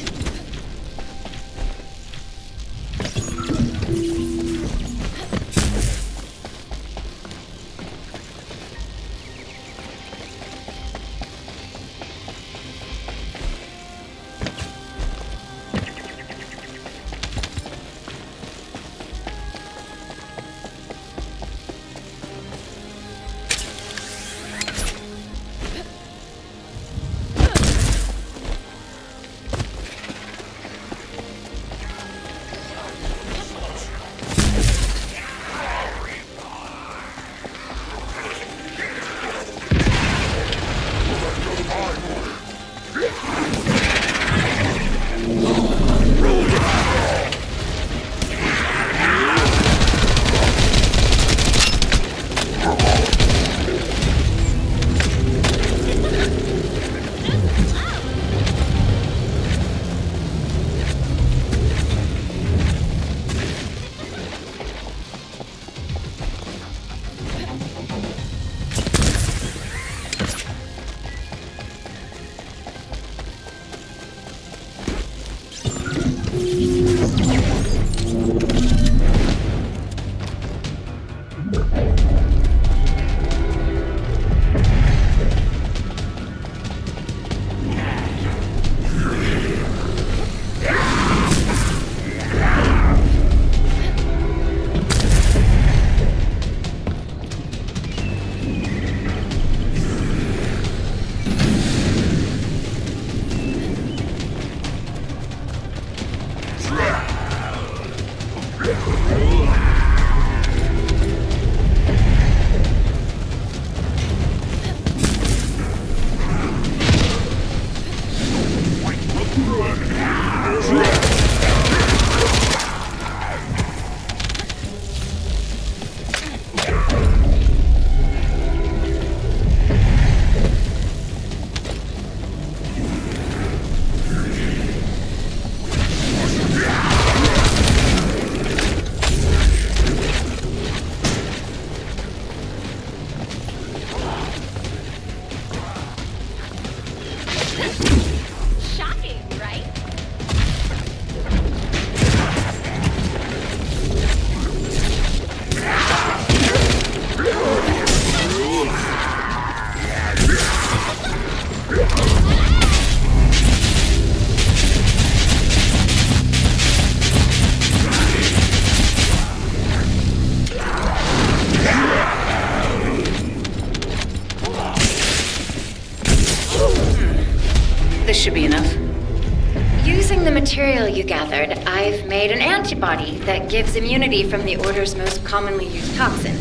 material you gathered, I've made an antibody that gives immunity from the Order's most commonly used toxin.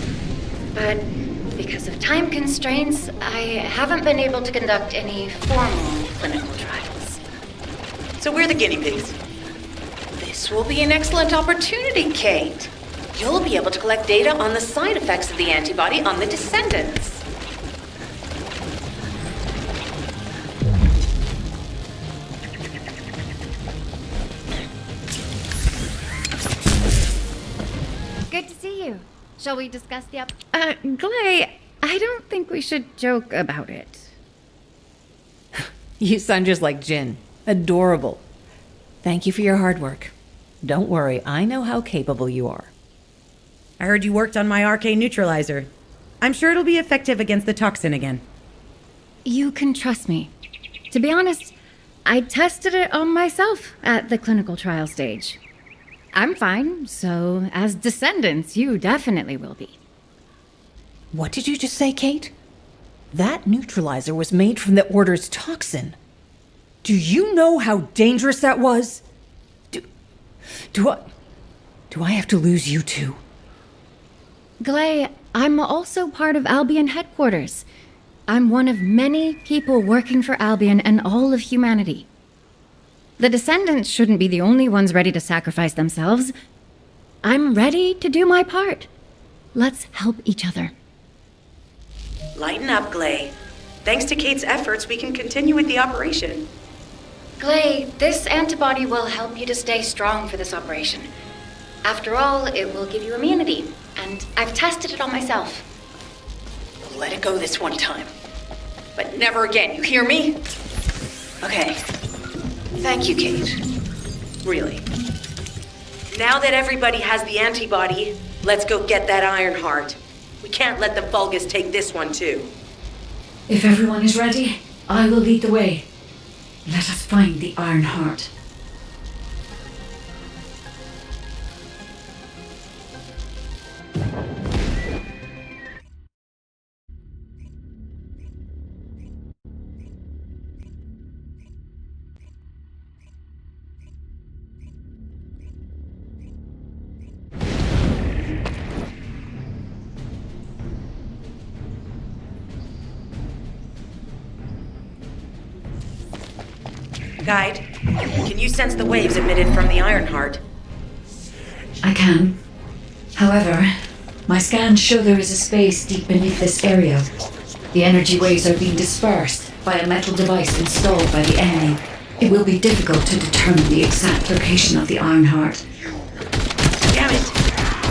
But because of time constraints, I haven't been able to conduct any formal clinical trials. So we're the guinea pigs. This will be an excellent opportunity, Kate. You'll be able to collect data on the side effects of the antibody on the Descendants. Good to see you. Shall we discuss the Glay, I don't think we should joke about it. You sound just like Jin. Adorable. Thank you for your hard work. Don't worry, I know how capable you are. I heard you worked on my arcane neutralizer. I'm sure it'll be effective against the toxin again. You can trust me. To be honest, I tested it on myself at the clinical trial stage. I'm fine, so as Descendants, you definitely will be. What did you just say, Kate? That neutralizer was made from the Order's toxin. Do you know how dangerous that was? Do I have to lose you too? Glay, I'm also part of Albion headquarters. I'm one of many people working for Albion and all of humanity. The Descendants shouldn't be the only ones ready to sacrifice themselves. I'm ready to do my part. Let's help each other. Lighten up, Glay. Thanks to Kate's efforts, we can continue with the operation. Glay, this antibody will help you to stay strong for this operation. After all, it will give you immunity, and I've tested it on myself. Let it go this one time. But never again, you hear me? Okay. Thank you, Kate. Really. Now that everybody has the antibody, let's go get that Ironheart. We can't let the Vulgus take this one too. If everyone is ready, I will lead the way. Let us find the Ironheart. Guide, can you sense the waves emitted from the Ironheart? I can. However, my scans show there is a space deep beneath this area. The energy waves are being dispersed by a metal device installed by the enemy. It will be difficult to determine the exact location of the Ironheart. Damn it!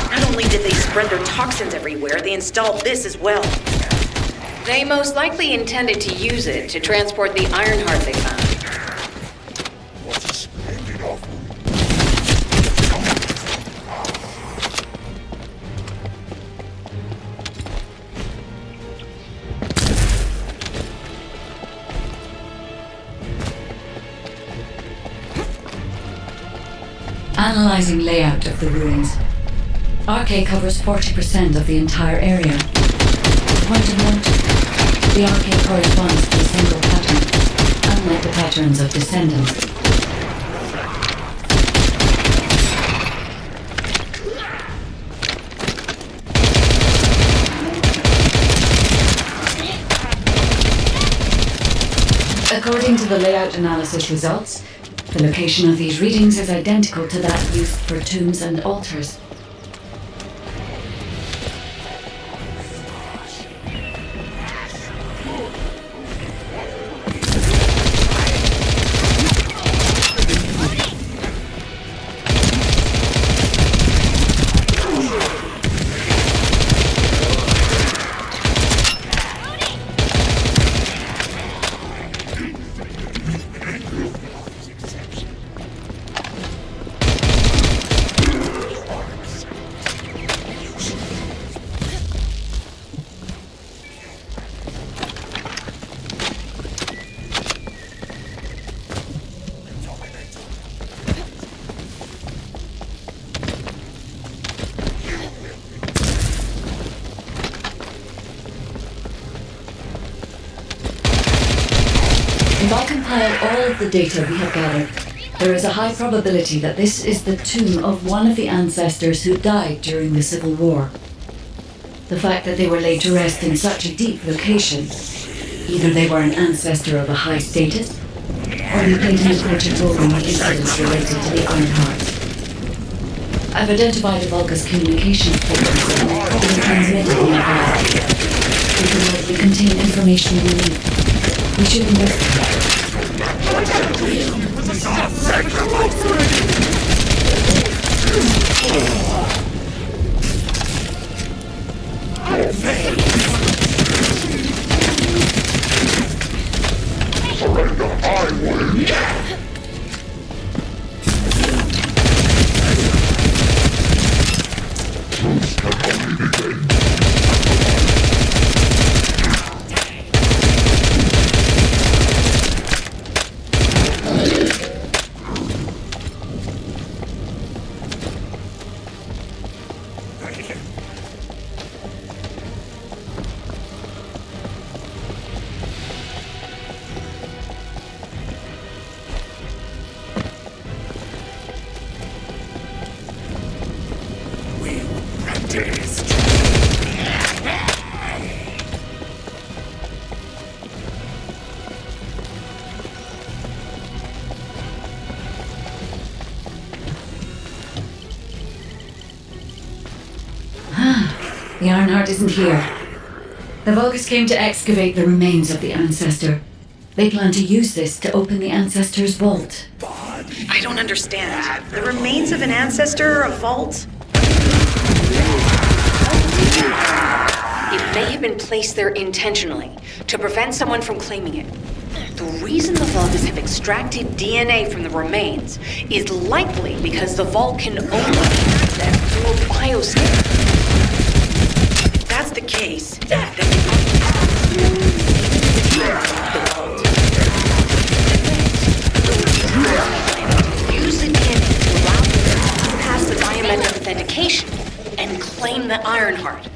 Not only did they spread their toxins everywhere, they installed this as well. They most likely intended to use it to transport the Ironheart they found. Analyzing layout of the ruins. RK covers 40% of the entire area. Point of note, the RK corresponds to a single pattern, unlike the patterns of Descendants. According to the layout analysis results, the location of these readings is identical to that used for tombs and altars. And I'll compile all of the data we have gathered. There is a high probability that this is the tomb of one of the ancestors who died during the Civil War. The fact that they were laid to rest in such a deep location, either they were an ancestor of a high status, or they played an important role in the incidents related to the Ironheart. I've identified a Vulgus communications frequency and probably transmitted the advice. It will likely contain information we need. We should investigate. Surrender, I win! The Ironheart isn't here. The Vulgus came to excavate the remains of the ancestor. They plan to use this to open the ancestor's vault. I don't understand. The remains of an ancestor, a vault? It may have been placed there intentionally to prevent someone from claiming it. The reason the Vulgus have extracted DNA from the remains is likely because the vault can only be accessed through a bioscan. If that's the case, then use the DNA to allow them to pass the biometric authentication and claim the Ironheart.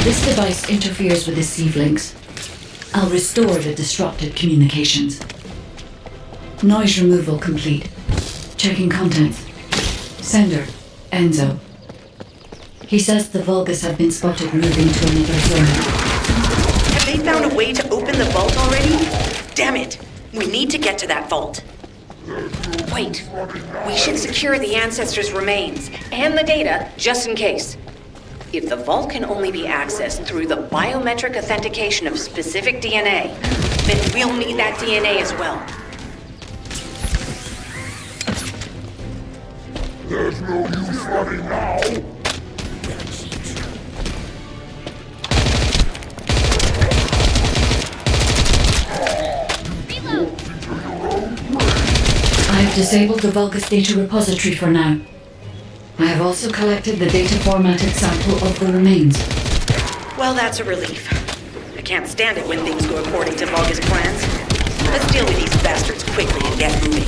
This device interferes with the sieve links. I'll restore the disrupted communications. Noise removal complete. Checking contents. Sender, Enzo. He says the Vulgus have been spotted moving to another zone. have they found a way to open the vault already? Damn it! We need to get to that vault. Wait. We should secure the ancestors' remains and the data just in case. If the vault can only be accessed through the biometric authentication of specific DNA, then we'll need that DNA as well. There's no use running now. I have disabled the Vulgus data repository for now. I have also collected the data formatted sample of the remains. Well, that's a relief. I can't stand it when things go according to Vulgus plans. Let's deal with these bastards quickly and get moving.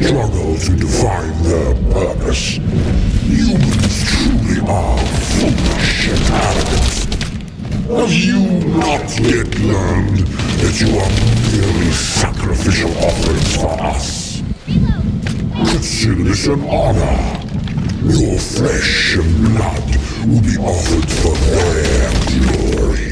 struggle to define their purpose. Humans truly are foolish and arrogant. Have you not yet learned that you are merely sacrificial offerings for us? Consider this an honor. Your flesh and blood will be offered for their glory.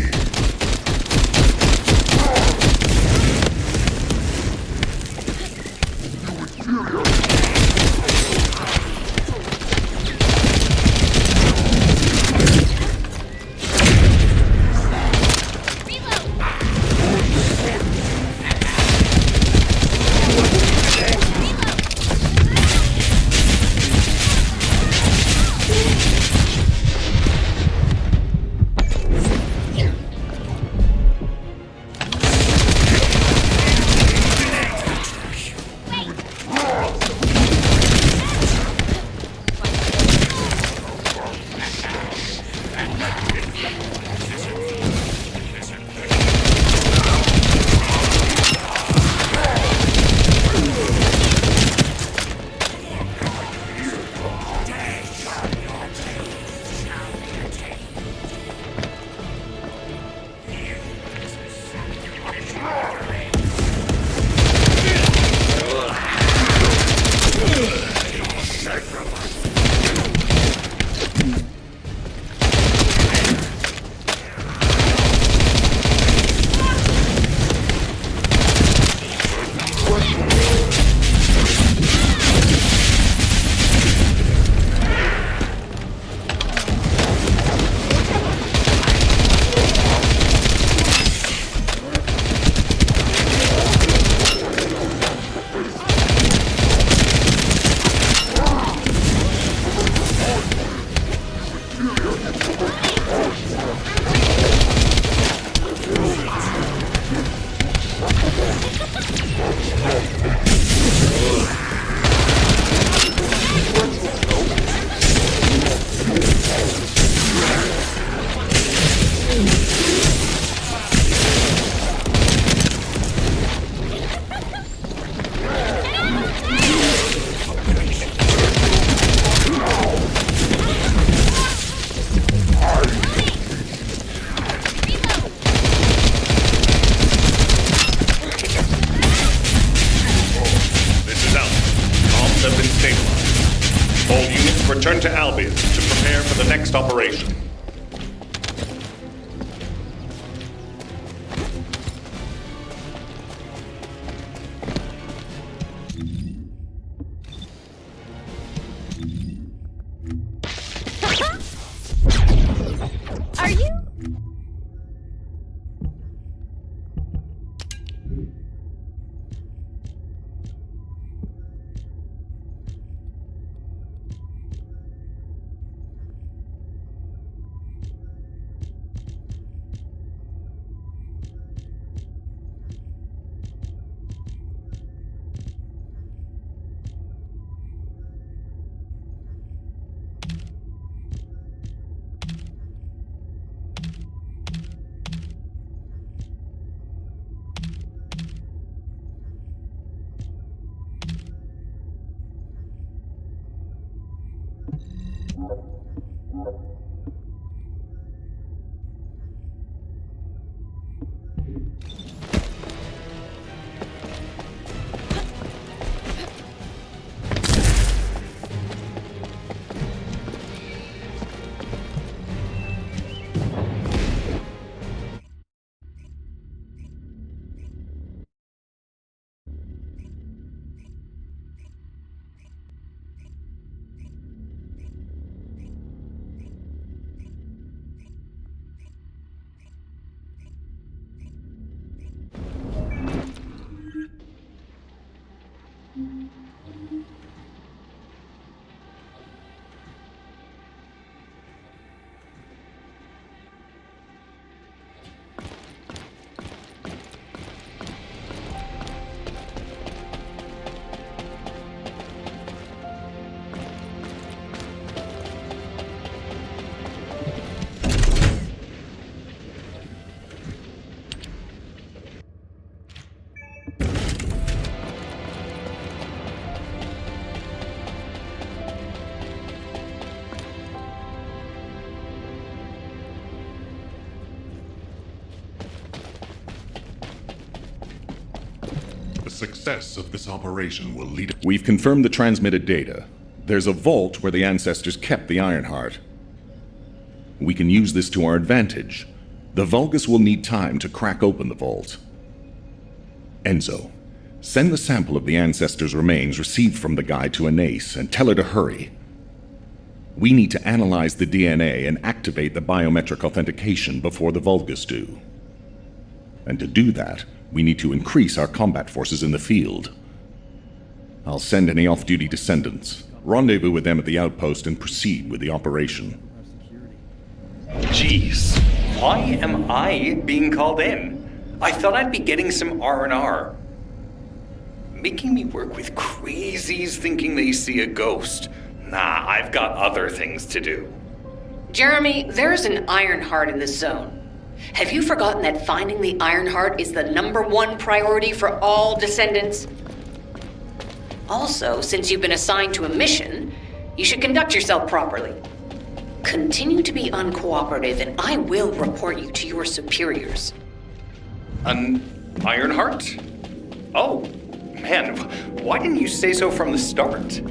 Return to Albion to prepare for the next operation. Are you? success of this operation will lead... We've confirmed the transmitted data. There's a vault where the ancestors kept the Ironheart. We can use this to our advantage. The Vulgus will need time to crack open the vault. Enzo, send the sample of the ancestors' remains received from the guide to Anais and tell her to hurry. We need to analyze the DNA and activate the biometric authentication before the Vulgus do. And to do that, we need to increase our combat forces in the field. I'll send any off-duty descendants, rendezvous with them at the outpost, and proceed with the operation. Jeez, why am I being called in? I thought I'd be getting some R&R. Making me work with crazies thinking they see a ghost. Nah, I've got other things to do. Jeremy, there's an Ironheart in this zone. Have you forgotten that finding the Ironheart is the #1 priority for all Descendants? Also, since you've been assigned to a mission, you should conduct yourself properly. Continue to be uncooperative, and I will report you to your superiors. An Ironheart? Oh, man, why didn't you say so from the start?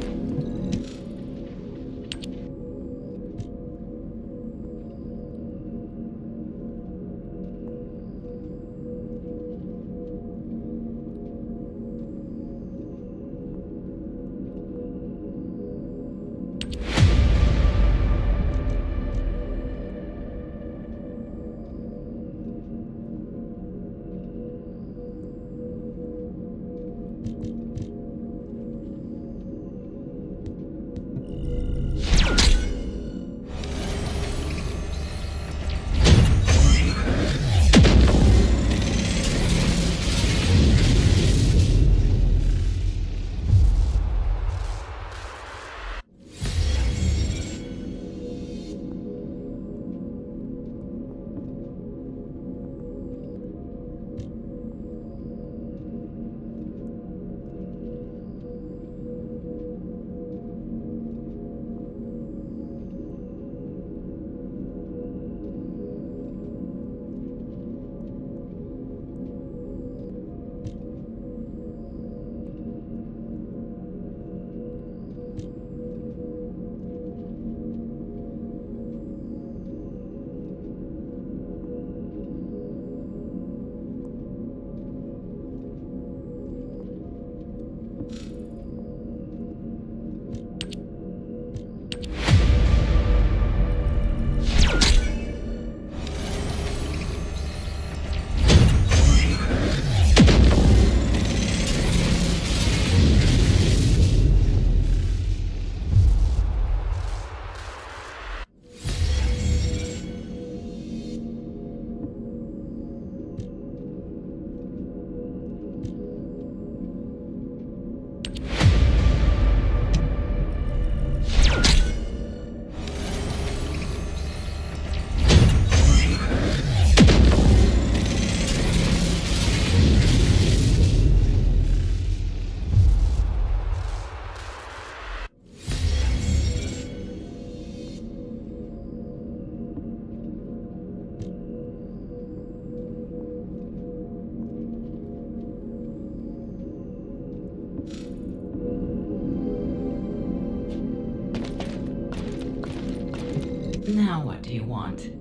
Now what do you want?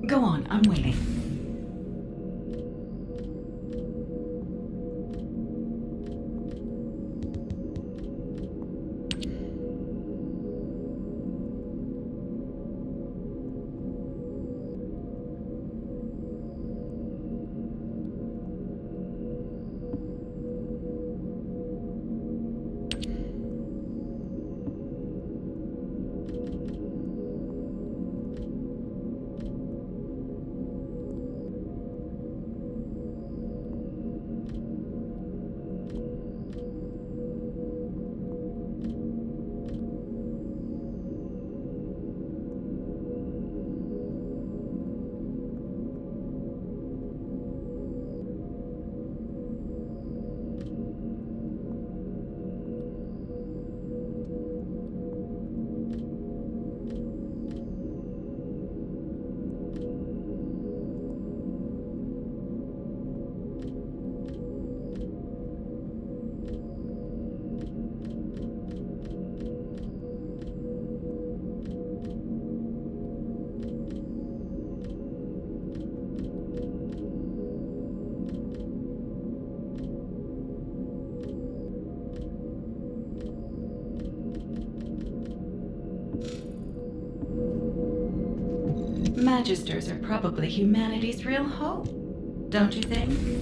Go on, I'm waiting. Magisters are probably humanity's real hope, don't you think?